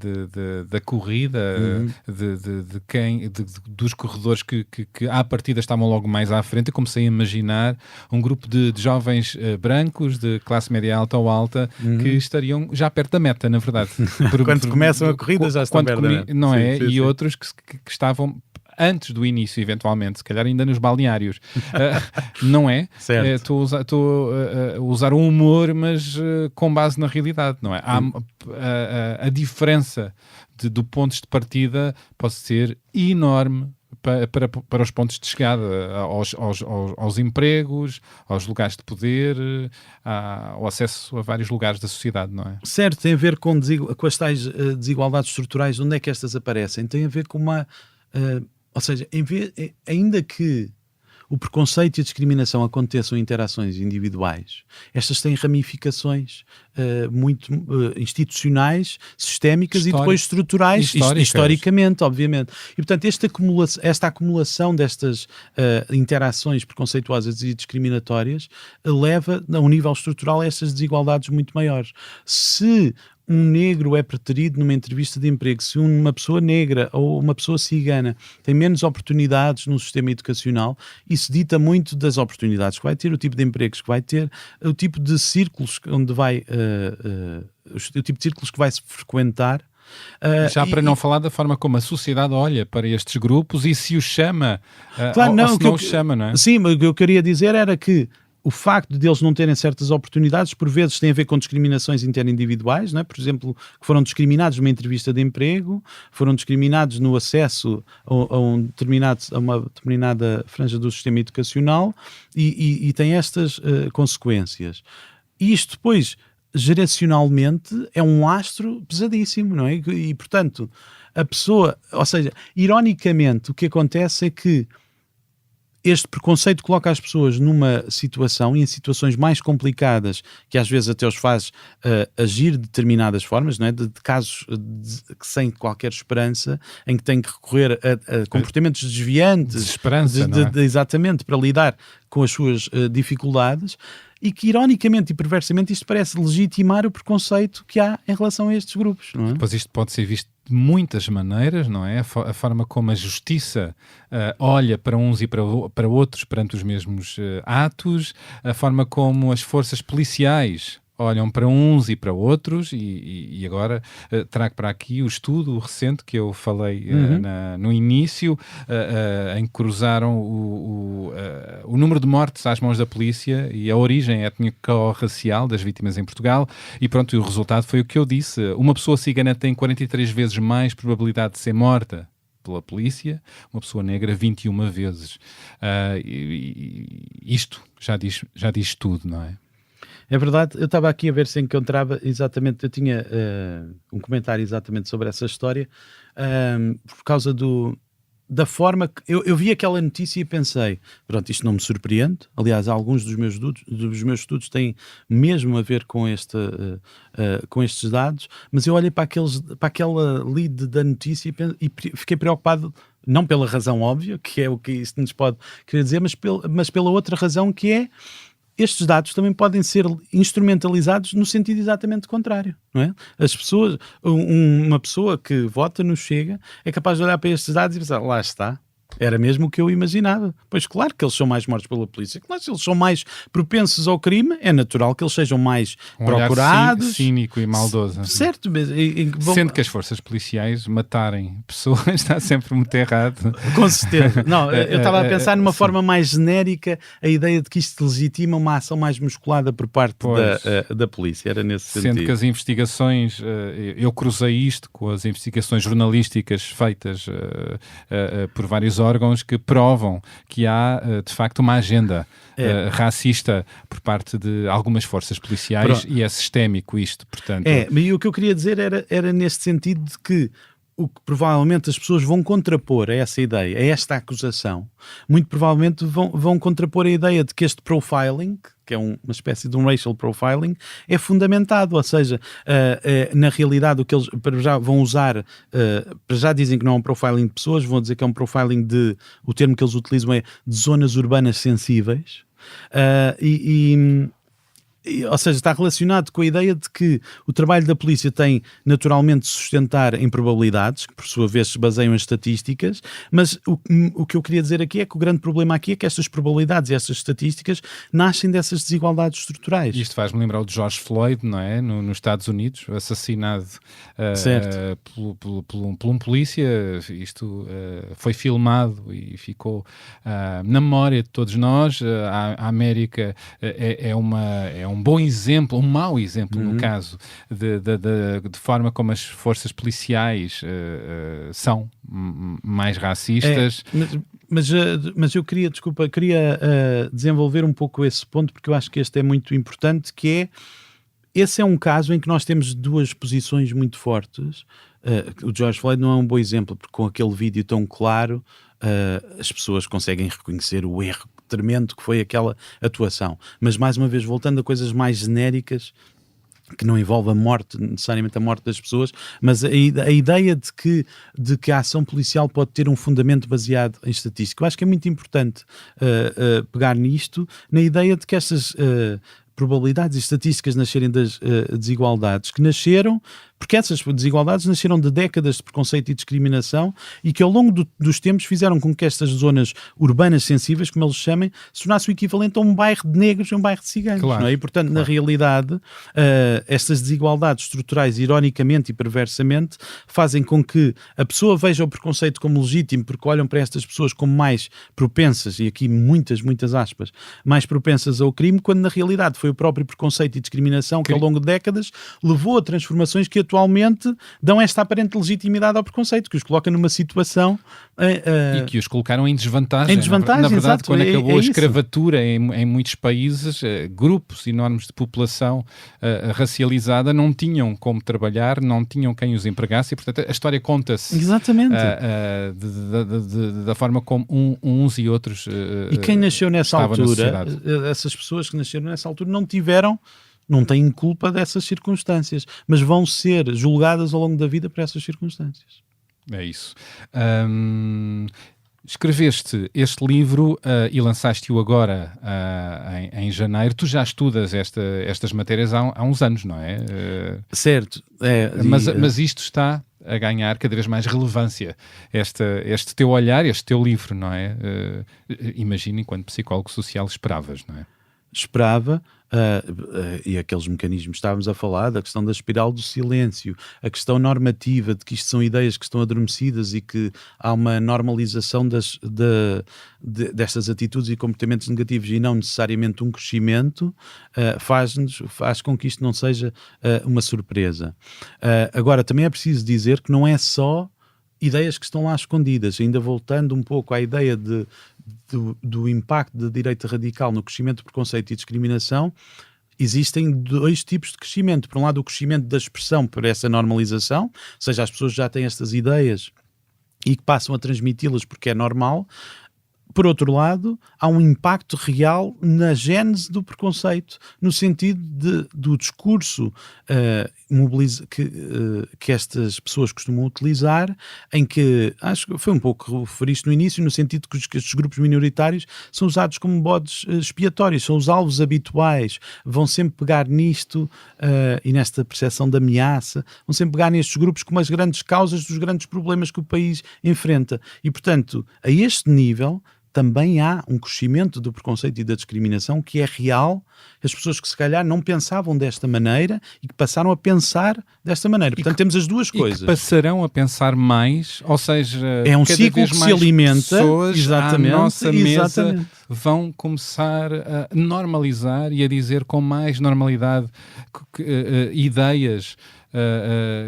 da corrida, dos corredores que à partida estavam logo mais à frente. Eu comecei a imaginar um grupo de jovens brancos, de classe média alta ou alta, que estariam já perto da meta, na verdade. Quando começam a corrida já estão perto da meta. Não é? Sim, e sim. outros que estavam antes do início, eventualmente, se calhar ainda nos balneários. Não é? Certo. Estou a usar um humor, mas com base na realidade, não é? A diferença do pontos de partida pode ser enorme para os pontos de chegada, aos empregos, aos lugares de poder, ao acesso a vários lugares da sociedade, não é? Certo, tem a ver com as tais desigualdades estruturais. Onde é que estas aparecem? Tem a ver com uma... ou seja, ainda que o preconceito e a discriminação aconteçam em interações individuais, estas têm ramificações muito institucionais, sistémicas e depois estruturais, historicamente, obviamente. E, portanto, esta acumulação destas interações preconceituosas e discriminatórias leva, a um nível estrutural, a estas desigualdades muito maiores. Se um negro é preterido numa entrevista de emprego, se uma pessoa negra ou uma pessoa cigana tem menos oportunidades no sistema educacional, isso dita muito das oportunidades que vai ter, o tipo de empregos que vai ter, o tipo de círculos onde vai, o tipo de círculos que vai se frequentar. Já para não falar da forma como a sociedade olha para estes grupos e se os chama, claro, ou não, se não os chama, não é? Sim, mas o que eu queria dizer era que o facto de eles não terem certas oportunidades, por vezes, tem a ver com discriminações interindividuais, não é? Por exemplo, que foram discriminados numa entrevista de emprego, foram discriminados no acesso a uma determinada franja do sistema educacional e tem estas consequências. E isto depois, geracionalmente, é um lastro pesadíssimo, não é? E, portanto, a pessoa... Ou seja, ironicamente, o que acontece é que este preconceito coloca as pessoas numa situação, e em situações mais complicadas, que às vezes até os faz agir de determinadas formas, não é? De casos sem qualquer esperança, em que têm que recorrer a comportamentos desviantes. Desesperança, não é? Exatamente, para lidar com as suas dificuldades, e que, ironicamente e perversamente, isto parece legitimar o preconceito que há em relação a estes grupos, não é? Pois isto pode ser visto de muitas maneiras, não é? A forma como a justiça olha para uns e para outros perante os mesmos atos, a forma como as forças policiais olham para uns e para outros, e agora trago para aqui o estudo recente que eu falei no início, em que cruzaram o número de mortes às mãos da polícia e a origem étnico-racial das vítimas em Portugal, e pronto, e o resultado foi o que eu disse. Uma pessoa cigana tem 43 vezes mais probabilidade de ser morta pela polícia, uma pessoa negra 21 vezes. Isto já diz tudo, não é? É verdade, eu estava aqui a ver se encontrava exatamente, eu tinha um comentário exatamente sobre essa história, por causa da forma que eu vi aquela notícia e pensei, pronto, isto não me surpreende. Aliás, alguns dos meus estudos têm mesmo a ver com estes dados, mas eu olhei para aquela lead da notícia e fiquei preocupado, não pela razão óbvia, que é o que isto nos pode querer dizer, mas pela outra razão, que é: estes dados também podem ser instrumentalizados no sentido exatamente contrário, não é? As pessoas, uma pessoa que vota no Chega é capaz de olhar para estes dados e pensar, lá está, era mesmo o que eu imaginava. Pois claro que eles são mais mortos pela polícia, claro, se eles são mais propensos ao crime, é natural que eles sejam mais procurados. Cínico e maldoso. Certo, mas sendo que as forças policiais matarem pessoas está sempre muito errado. Com certeza. Não, eu estava a pensar numa forma mais genérica, a ideia de que isto legitima uma ação mais musculada por parte da polícia, era nesse sentido. Sendo que as investigações, eu cruzei isto com as investigações jornalísticas feitas por vários órgãos que provam que há, de facto, uma agenda racista por parte de algumas forças policiais. Pronto. E é sistémico isto, portanto... E o que eu queria dizer era neste sentido de que o que provavelmente as pessoas vão contrapor a essa ideia, a esta acusação, muito provavelmente vão contrapor a ideia de que este profiling, que é uma espécie de um racial profiling, é fundamentado, ou seja, na realidade o que eles para já vão usar, para já dizem que não é um profiling de pessoas, vão dizer que é um profiling o termo que eles utilizam é de zonas urbanas sensíveis, ou seja, está relacionado com a ideia de que o trabalho da polícia tem naturalmente de sustentar em probabilidades, que por sua vez se baseiam em estatísticas, mas o que eu queria dizer aqui é que o grande problema aqui é que estas probabilidades e estas estatísticas nascem dessas desigualdades estruturais. Isto faz-me lembrar o de George Floyd, não é? Nos Estados Unidos, assassinado por um polícia. Isto foi filmado e ficou na memória de todos nós. A América é um bom exemplo, um mau exemplo, no caso, de forma como as forças policiais são mais racistas. Mas eu queria desenvolver um pouco esse ponto, porque eu acho que este é muito importante, esse é um caso em que nós temos duas posições muito fortes. O George Floyd não é um bom exemplo, porque com aquele vídeo tão claro as pessoas conseguem reconhecer o erro tremendo que foi aquela atuação. Mas, mais uma vez, voltando a coisas mais genéricas, que não envolve necessariamente a morte das pessoas, mas a ideia de que a ação policial pode ter um fundamento baseado em estatística. Eu acho que é muito importante pegar nisto, na ideia de que estas probabilidades e estatísticas nascerem das desigualdades, que nasceram porque essas desigualdades nasceram de décadas de preconceito e discriminação e que ao longo dos tempos fizeram com que estas zonas urbanas sensíveis, como eles chamem, se tornasse o equivalente a um bairro de negros e um bairro de ciganos. Claro, não é? E, portanto, na realidade, estas desigualdades estruturais, ironicamente e perversamente, fazem com que a pessoa veja o preconceito como legítimo, porque olham para estas pessoas como mais propensas, e aqui muitas aspas, mais propensas ao crime, quando na realidade foi o próprio preconceito e discriminação que ao longo de décadas levou a transformações que atualmente dão esta aparente legitimidade ao preconceito, que os coloca numa situação... e que os colocaram em desvantagem. Em desvantagem, na verdade, exato, quando acabou a isso. escravatura em muitos países, grupos enormes de população racializada não tinham como trabalhar, não tinham quem os empregasse, e portanto a história conta-se Exatamente. Da forma como uns e outros e quem nasceu nessa altura, na essas pessoas que nasceram nessa altura não têm culpa dessas circunstâncias, mas vão ser julgadas ao longo da vida por essas circunstâncias. É isso. Escreveste este livro e lançaste-o agora em janeiro. Tu já estudas estas matérias há uns anos, não é? Certo. Mas isto está a ganhar cada vez mais relevância. Este teu olhar, este teu livro, não é? Imagina, enquanto psicólogo social, esperavas, não é? Esperava, e aqueles mecanismos que estávamos a falar, da questão da espiral do silêncio, a questão normativa de que isto são ideias que estão adormecidas e que há uma normalização destas atitudes e comportamentos negativos e não necessariamente um crescimento, faz com que isto não seja uma surpresa. Agora, também é preciso dizer que não é só ideias que estão lá escondidas, ainda voltando um pouco à ideia do impacto da direita radical no crescimento do preconceito e discriminação. Existem dois tipos de crescimento. Por um lado, o crescimento da expressão por essa normalização, ou seja, as pessoas já têm estas ideias e que passam a transmiti-las porque é normal. Por outro lado, há um impacto real na gênese do preconceito, no sentido do discurso que estas pessoas costumam utilizar, em que, acho que foi um pouco que referiste no início, no sentido que estes grupos minoritários são usados como bodes expiatórios, são os alvos habituais, vão sempre pegar nisto e nesta percepção de ameaça, vão sempre pegar nestes grupos como as grandes causas dos grandes problemas que o país enfrenta. E, portanto, a este nível também há um crescimento do preconceito e da discriminação que é real. As pessoas que se calhar não pensavam desta maneira e que passaram a pensar desta maneira. Portanto, temos as duas coisas. E que passarão a pensar mais, ou seja, é um ciclo que se alimenta. Pessoas exatamente, à nossa mesa exatamente. Vão começar a normalizar e a dizer com mais normalidade ideias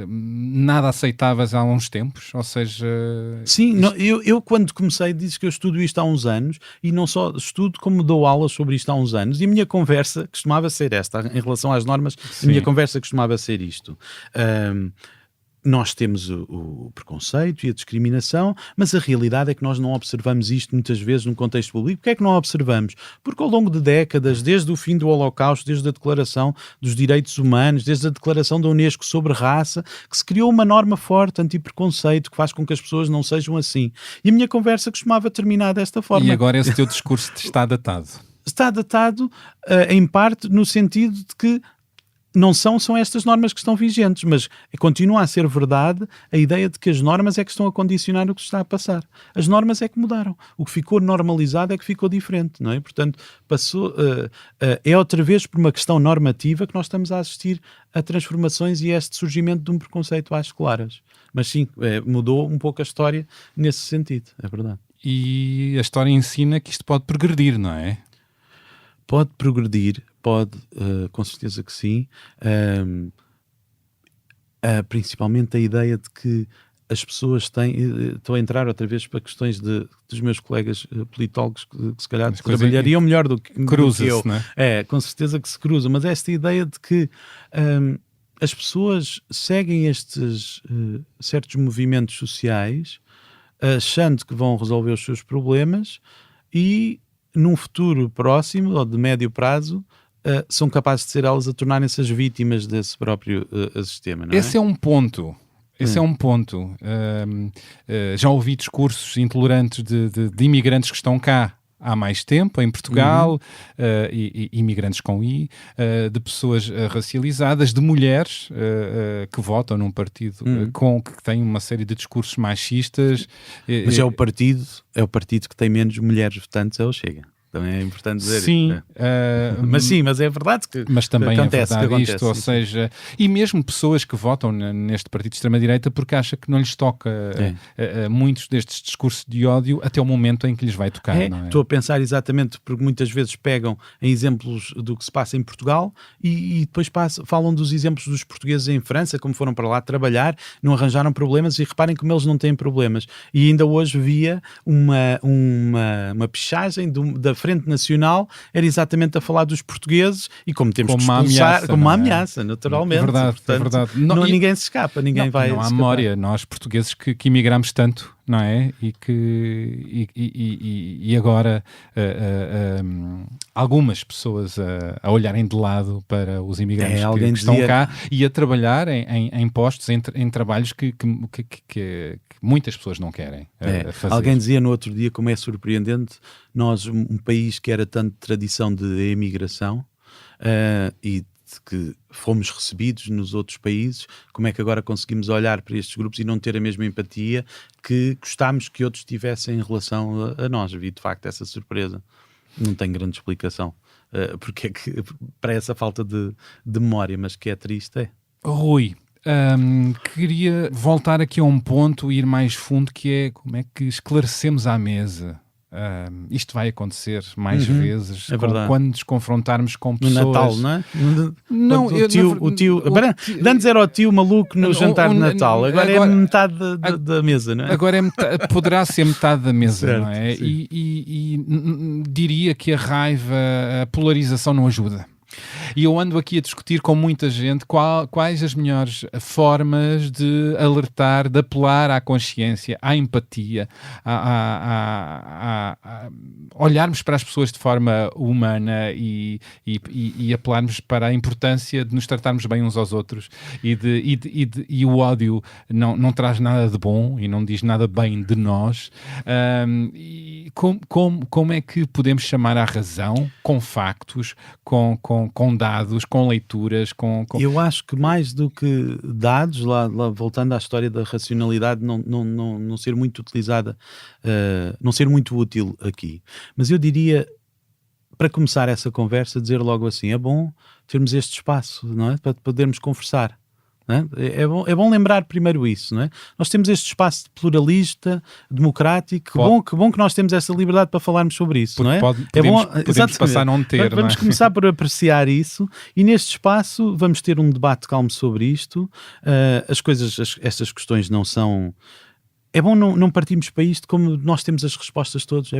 nada aceitáveis há uns tempos, ou seja... Sim, eu quando comecei disse que eu estudo isto há uns anos e não só estudo como dou aulas sobre isto há uns anos e a minha conversa costumava ser esta, em relação às normas. Sim. A minha conversa costumava ser isto. nós temos o preconceito e a discriminação, mas a realidade é que nós não observamos isto muitas vezes no contexto público. Porquê é que não observamos? Porque ao longo de décadas, desde o fim do Holocausto, desde a Declaração dos Direitos Humanos, desde a Declaração da Unesco sobre raça, que se criou uma norma forte anti-preconceito que faz com que as pessoas não sejam assim. E a minha conversa costumava terminar desta forma. E agora esse teu discurso está datado. Está datado, em parte, no sentido de que não são estas normas que estão vigentes, mas continua a ser verdade a ideia de que as normas é que estão a condicionar o que se está a passar. As normas é que mudaram. O que ficou normalizado é que ficou diferente, não é? Portanto, é outra vez por uma questão normativa que nós estamos a assistir a transformações e a este surgimento de um preconceito às claras. Mas sim, mudou um pouco a história nesse sentido, é verdade. E a história ensina que isto pode progredir, não é? Pode progredir, pode, com certeza que sim. Principalmente a ideia de que as pessoas têm... Estou a entrar outra vez para questões dos meus colegas politólogos que se calhar trabalhariam melhor do que eu. Não é? Com certeza que se cruzam, mas esta ideia de que as pessoas seguem estes certos movimentos sociais achando que vão resolver os seus problemas e num futuro próximo ou de médio prazo são capazes de ser elas a tornarem-se as vítimas desse próprio sistema, não é? Esse é um ponto. Esse é um ponto. Já ouvi discursos intolerantes de imigrantes que estão cá há mais tempo, em Portugal, e imigrantes com I, de pessoas racializadas, de mulheres que votam num partido que tem uma série de discursos machistas. Mas é o partido que tem menos mulheres votantes, é o Chega. Também é importante dizer sim, isso. Mas é verdade que mas também acontece, é verdade que acontece, isto, ou seja, e mesmo pessoas que votam neste partido de extrema-direita porque acham que não lhes toca muitos destes discursos de ódio até o momento em que lhes vai tocar, não é? Estou a pensar exatamente porque muitas vezes pegam em exemplos do que se passa em Portugal e depois falam dos exemplos dos portugueses em França, como foram para lá trabalhar, não arranjaram problemas, e reparem como eles não têm problemas. E ainda hoje via uma pichagem da Frente Nacional, era exatamente a falar dos portugueses e como temos que expulsar, como uma ameaça, naturalmente. É verdade, portanto, é verdade. Ninguém se escapa, ninguém vai não há escapar. memória, nós portugueses que imigramos tanto, não é? E agora algumas pessoas a olharem de lado para os imigrantes que estão cá e a trabalhar em postos, em trabalhos que muitas pessoas não querem fazer. Alguém dizia no outro dia como é surpreendente nós, um país que era tanto tradição de emigração e de que fomos recebidos nos outros países, como é que agora conseguimos olhar para estes grupos e não ter a mesma empatia que gostámos que outros tivessem em relação a nós? Vi de facto essa surpresa. Não tem grande explicação porque é que, para essa falta de memória, mas que é triste, é. Rui, queria voltar aqui a um ponto e ir mais fundo, que é como é que esclarecemos à mesa. Isto vai acontecer mais vezes quando nos confrontarmos com pessoas... No Natal, não é? Não, o tio antes era o tio maluco no jantar de Natal, agora é metade da mesa, não é? Agora poderá ser metade da mesa, certo, não é? Sim. E diria que a raiva, a polarização não ajuda. E eu ando aqui a discutir com muita gente quais as melhores formas de alertar, de apelar à consciência, à empatia, a olharmos para as pessoas de forma humana e apelarmos para a importância de nos tratarmos bem uns aos outros, e o ódio não traz nada de bom e não diz nada bem de nós. E como é que podemos chamar à razão com factos, com dados, com leituras, Eu acho que mais do que dados, lá voltando à história da racionalidade não ser muito utilizada, não ser muito útil aqui. Mas eu diria, para começar essa conversa, dizer logo assim, é bom termos este espaço, não é? Para podermos conversar. Não é? É bom lembrar primeiro isso, não é? Nós temos este espaço pluralista, democrático, que bom que nós temos essa liberdade para falarmos sobre isso, não é? Podemos passar a não ter, vamos começar por apreciar isso, e neste espaço vamos ter um debate calmo sobre isto. Estas questões não são é bom não partirmos para isto como nós temos as respostas todas,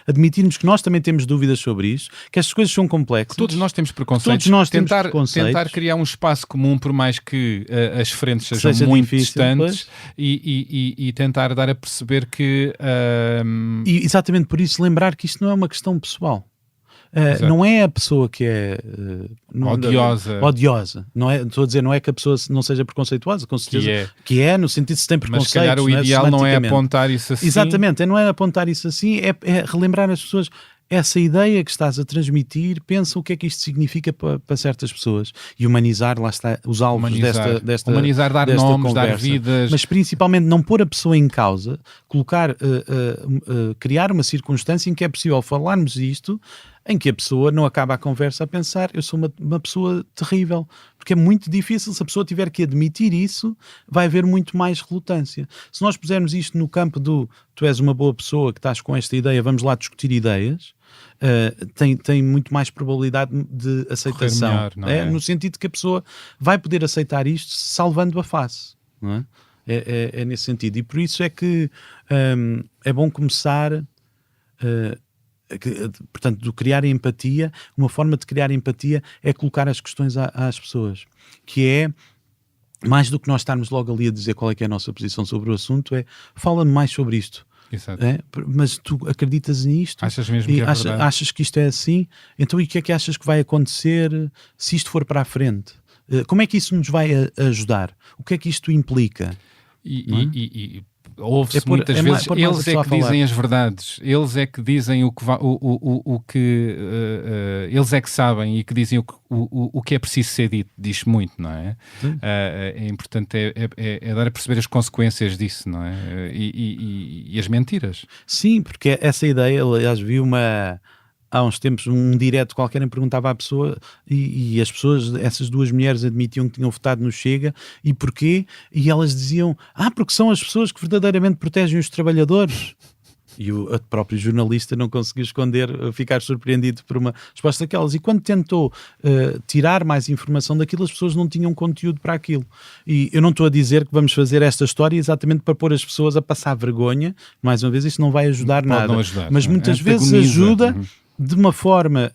admitirmos que nós também temos dúvidas sobre isto, que estas coisas são complexas. Que todos nós temos preconceitos. Todos nós temos preconceitos. Tentar criar um espaço comum, por mais que as frentes sejam muito difícil, distantes, e tentar dar a perceber que... E exatamente por isso lembrar que isto não é uma questão pessoal. Não é a pessoa que é odiosa. Não é, estou a dizer, não é que a pessoa não seja preconceituosa, com certeza que é no sentido de se tem preconceitos. Mas se calhar o ideal não é apontar isso assim. Exatamente, não é apontar isso assim, é relembrar as pessoas essa ideia que estás a transmitir, pensa o que é que isto significa para certas pessoas e humanizar, lá está, os alvos desta humanizar, dar desta nomes, conversa. dar vidas. Mas principalmente não pôr a pessoa em causa, criar uma circunstância em que é possível falarmos isto, em que a pessoa não acaba a conversa a pensar eu sou uma pessoa terrível, porque é muito difícil. Se a pessoa tiver que admitir isso, vai haver muito mais relutância. Se nós pusermos isto no campo do tu és uma boa pessoa que estás com esta ideia, vamos lá discutir ideias, tem muito mais probabilidade de aceitação, melhor, não é? No sentido que a pessoa vai poder aceitar isto salvando a face, não é? É nesse sentido, e por isso é que é bom começar portanto, de criar empatia. Uma forma de criar empatia é colocar as questões às pessoas, que é mais do que nós estarmos logo ali a dizer qual é que é a nossa posição sobre o assunto, fala-me mais sobre isto. Exato. Mas tu acreditas nisto? Achas mesmo que é verdade? Achas que isto é assim? Então e o que é que achas que vai acontecer se isto for para a frente? Como é que isso nos vai ajudar? O que é que isto implica? E ouve-se muitas vezes, eles é que dizem as verdades, eles é que dizem o que eles é que sabem e que dizem o que é preciso ser dito, diz muito, não é? É importante dar a perceber as consequências disso, não é? E as mentiras. Sim, porque essa ideia, aliás, vi há uns tempos um direto qualquer em perguntava à pessoa e as pessoas, essas duas mulheres admitiam que tinham votado no Chega, e porquê? E elas diziam, porque são as pessoas que verdadeiramente protegem os trabalhadores. E o próprio jornalista não conseguiu esconder, ficar surpreendido por uma resposta daquelas. E quando tentou tirar mais informação daquilo, as pessoas não tinham conteúdo para aquilo. E eu não estou a dizer que vamos fazer esta história exatamente para pôr as pessoas a passar vergonha. Mais uma vez, isto não vai ajudar nada. Não ajudar, mas muitas vezes ajuda de uma forma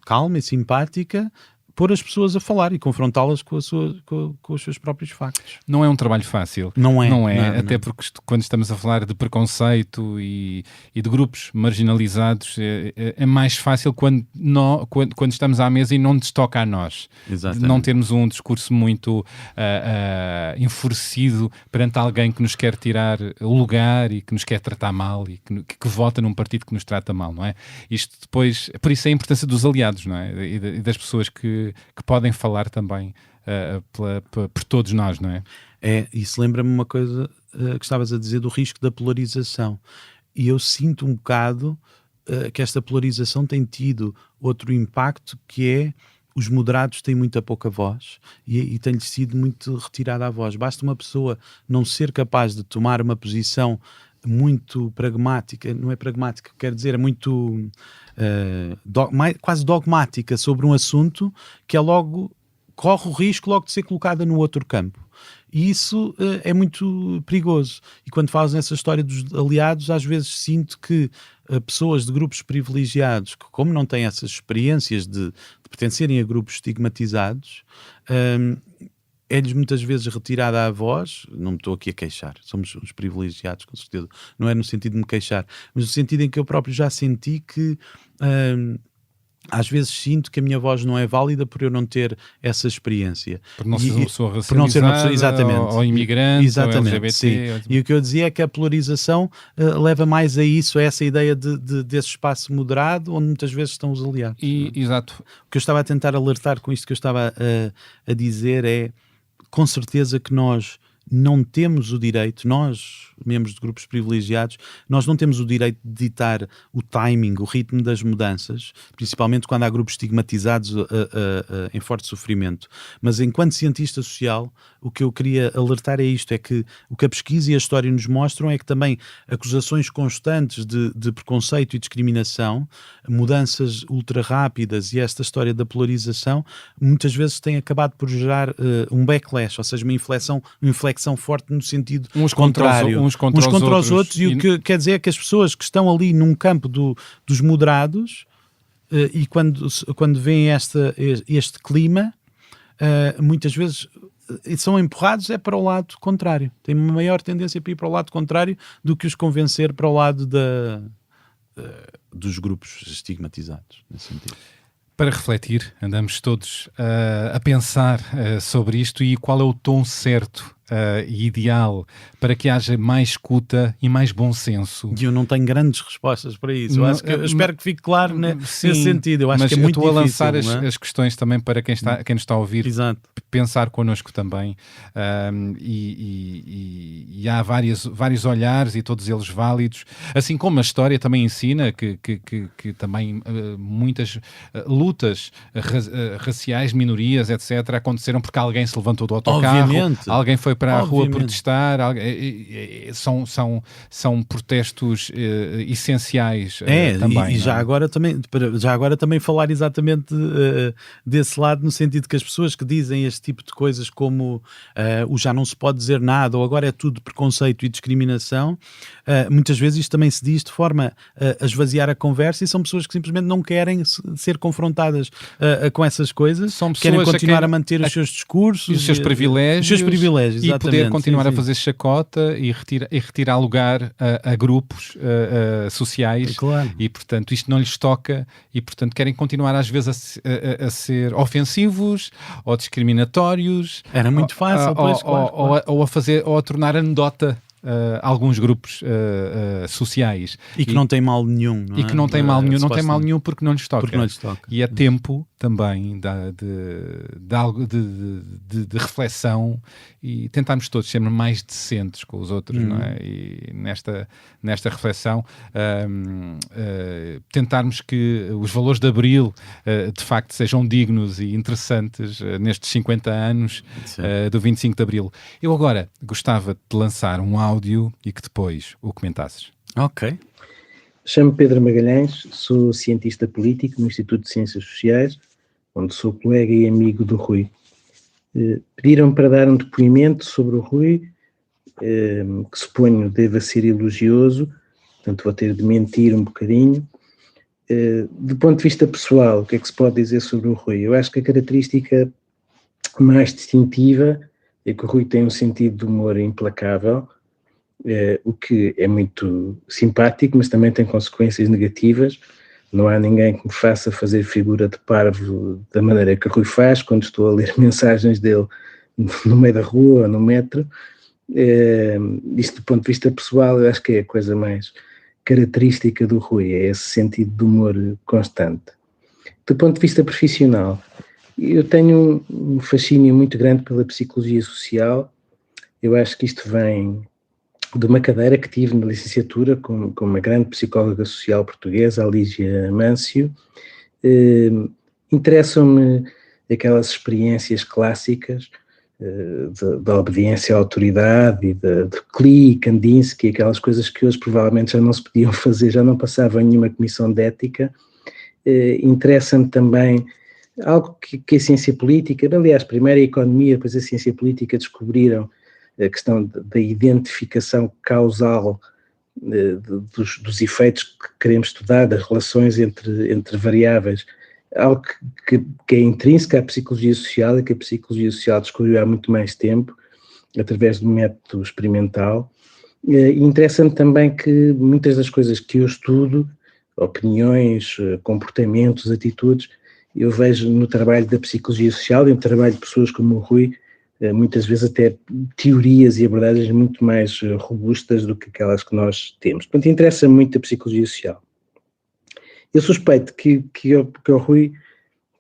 calma e simpática, pôr as pessoas a falar e confrontá-las com os seus próprios factos. Não é um trabalho fácil. Não é. Até porque quando estamos a falar de preconceito e de grupos marginalizados, é mais fácil quando estamos à mesa e não nos toca a nós. Exatamente. Não termos um discurso muito enfurecido perante alguém que nos quer tirar o lugar e que nos quer tratar mal e que vota num partido que nos trata mal, não é? Isto depois, por isso é a importância dos aliados, não é? E das pessoas que podem falar também por todos nós, não é? Isso lembra-me uma coisa que estavas a dizer do risco da polarização, e eu sinto um bocado que esta polarização tem tido outro impacto, que é os moderados têm muita pouca voz e tem-lhes sido muito retirada a voz. Basta uma pessoa não ser capaz de tomar uma posição muito pragmática, não é pragmática, quer dizer, é muito quase dogmática sobre um assunto, que logo corre o risco logo de ser colocada no outro campo. E isso é muito perigoso. E quando falas nessa história dos aliados, às vezes sinto que pessoas de grupos privilegiados, que como não têm essas experiências de pertencerem a grupos estigmatizados, é-lhes muitas vezes retirada a voz. Não me estou aqui a queixar, somos os privilegiados, com certeza, não é no sentido de me queixar, mas no sentido em que eu próprio já senti que às vezes sinto que a minha voz não é válida por eu não ter essa experiência. Por não ser uma pessoa racializada, exatamente, ou imigrante, exatamente, ou LGBT. Sim. E o que eu dizia é que a polarização leva mais a isso, a essa ideia desse espaço moderado, onde muitas vezes estão os aliados. Exato. O que eu estava a tentar alertar com isto que eu estava a dizer é, com certeza que nós não temos o direito, nós, membros de grupos privilegiados, nós não temos o direito de ditar o timing, o ritmo das mudanças, principalmente quando há grupos estigmatizados em forte sofrimento. Mas enquanto cientista social, o que eu queria alertar é isto, é que o que a pesquisa e a história nos mostram é que também acusações constantes de preconceito e discriminação, mudanças ultra rápidas e esta história da polarização, muitas vezes têm acabado por gerar um backlash, ou seja, uma inflexão conexão forte no sentido uns contrário. Uns contra os outros. E o que quer dizer é que as pessoas que estão ali num campo dos moderados, e quando veem este clima, muitas vezes são empurrados para o lado contrário. Têm uma maior tendência para ir para o lado contrário do que os convencer para o lado dos grupos estigmatizados, nesse sentido. Para refletir, andamos todos a pensar sobre isto e qual é o tom certo e ideal para que haja mais escuta e mais bom senso. E eu não tenho grandes respostas para isso. Eu espero que fique claro nesse sentido. Eu acho que é muito difícil. Mas eu estou a lançar as questões também para quem nos está a ouvir. Exato. Pensar connosco também. E há vários olhares e todos eles válidos. Assim como a história também ensina que também muitas lutas raciais, minorias, etc., aconteceram porque alguém se levantou do autocarro, obviamente, alguém foi para a rua protestar, são protestos essenciais também. E já agora também falar exatamente desse lado, no sentido que as pessoas que dizem este tipo de coisas como o já não se pode dizer nada, ou agora é tudo preconceito e discriminação, muitas vezes isto também se diz de forma a esvaziar a conversa, e são pessoas que simplesmente não querem ser confrontadas com essas coisas, são pessoas querem continuar a manter os seus discursos, os seus privilégios, e poder continuar a fazer chacota e retirar lugar a grupos sociais, claro. E portanto isto não lhes toca, e portanto querem continuar às vezes a ser ofensivos ou discriminatórios. Era muito fácil, ou a tornar anedota alguns grupos sociais. E que não tem mal nenhum. E que não tem mal nenhum porque não lhes toca. E é tempo também de reflexão e tentarmos todos ser mais decentes com os outros, não é? E nesta reflexão tentarmos que os valores de Abril de facto sejam dignos e interessantes nestes 50 anos do 25 de Abril. Eu agora gostava de lançar um áudio e que depois o comentasses. Ok. Chamo-me Pedro Magalhães, sou cientista político no Instituto de Ciências Sociais, onde sou colega e amigo do Rui. Pediram-me para dar um depoimento sobre o Rui, que suponho deva ser elogioso, portanto vou ter de mentir um bocadinho. Do ponto de vista pessoal, o que é que se pode dizer sobre o Rui? Eu acho que a característica mais distintiva é que o Rui tem um sentido de humor implacável, o que é muito simpático, mas também tem consequências negativas. Não há ninguém que me faça fazer figura de parvo da maneira que o Rui faz quando estou a ler mensagens dele no meio da rua ou no metro. Isto do ponto de vista pessoal, eu acho que é a coisa mais característica do Rui, é esse sentido de humor constante. Do ponto de vista profissional, eu tenho um fascínio muito grande pela psicologia social. Eu acho que isto vem de uma cadeira que tive na licenciatura com uma grande psicóloga social portuguesa, a Lígia Mâncio. Interessam-me aquelas experiências clássicas da obediência à autoridade e de Klee, Kandinsky, aquelas coisas que hoje provavelmente já não se podiam fazer, já não passavam em nenhuma comissão de ética. Interessa-me também algo que a ciência política, aliás, primeiro a economia, depois a ciência política descobriram a questão da identificação causal dos efeitos que queremos estudar, das relações entre variáveis, algo que é intrínseco à psicologia social e que a psicologia social descobriu há muito mais tempo, através do método experimental. E interessa-me também que muitas das coisas que eu estudo, opiniões, comportamentos, atitudes, eu vejo no trabalho da psicologia social e no trabalho de pessoas como o Rui, muitas vezes até teorias e abordagens muito mais robustas do que aquelas que nós temos. Portanto, interessa muito a psicologia social. Eu suspeito que ao Rui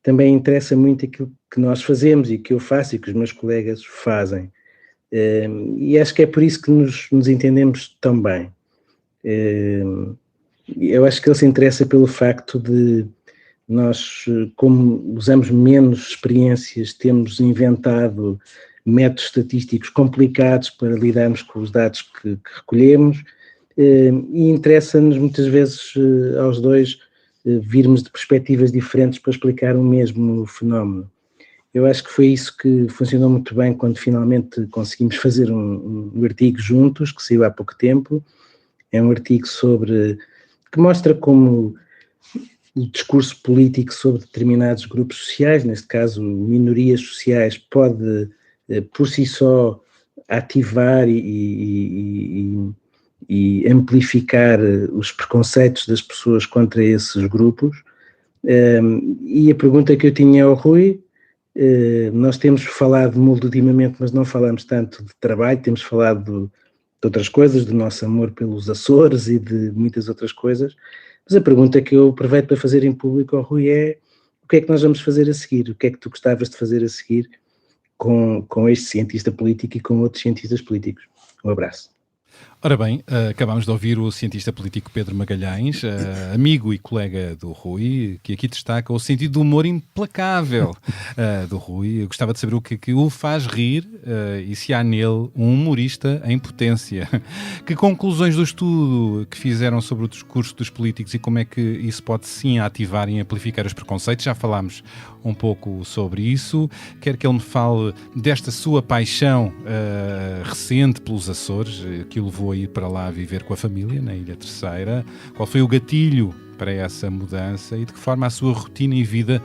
também interessa muito aquilo que nós fazemos e que eu faço e que os meus colegas fazem. E acho que é por isso que nos entendemos tão bem. Eu acho que ele se interessa pelo facto de nós, como usamos menos experiências, temos inventado métodos estatísticos complicados para lidarmos com os dados que recolhemos, e interessa-nos muitas vezes aos dois virmos de perspectivas diferentes para explicar o mesmo fenómeno. Eu acho que foi isso que funcionou muito bem quando finalmente conseguimos fazer um artigo juntos, que saiu há pouco tempo. É um artigo que mostra como o discurso político sobre determinados grupos sociais, neste caso minorias sociais, pode por si só ativar e amplificar os preconceitos das pessoas contra esses grupos. E a pergunta que eu tinha ao Rui, nós temos falado ultimamente, mas não falamos tanto de trabalho, temos falado de outras coisas, do nosso amor pelos Açores e de muitas outras coisas, mas a pergunta que eu aproveito para fazer em público ao Rui é: o que é que nós vamos fazer a seguir? O que é que tu gostavas de fazer a seguir com este cientista político e com outros cientistas políticos? Um abraço. Ora bem, acabámos de ouvir o cientista político Pedro Magalhães, amigo e colega do Rui, que aqui destaca o sentido do humor implacável do Rui. Eu gostava de saber o que o faz rir e se há nele um humorista em potência. Que conclusões do estudo que fizeram sobre o discurso dos políticos e como é que isso pode sim ativar e amplificar os preconceitos? Já falámos um pouco sobre isso. Quero que ele me fale desta sua paixão recente pelos Açores, que o levou a ir para lá viver com a família, na Ilha Terceira. Qual foi o gatilho para essa mudança e de que forma a sua rotina e vida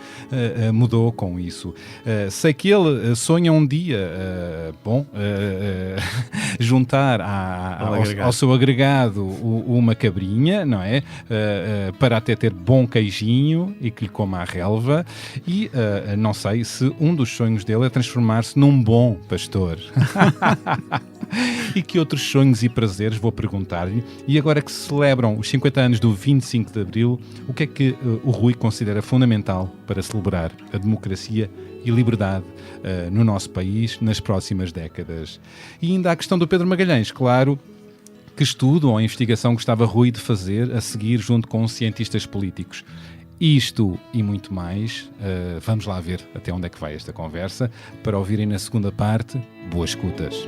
mudou com isso? Sei que ele sonha um dia juntar ao seu agregado uma cabrinha, não é? Para até ter bom queijinho e que lhe coma a relva, e não sei se um dos sonhos dele é transformar-se num bom pastor. E que outros sonhos e prazeres, vou perguntar-lhe. E agora que se celebram os 50 anos do 25 de Abril, o que é que o Rui considera fundamental para celebrar a democracia e liberdade no nosso país nas próximas décadas? E ainda a questão do Pedro Magalhães, claro. Que estudo ou investigação gostava Rui de fazer a seguir junto com cientistas políticos? Isto e muito mais, vamos lá ver até onde é que vai esta conversa. Para ouvirem na segunda parte, boas escutas.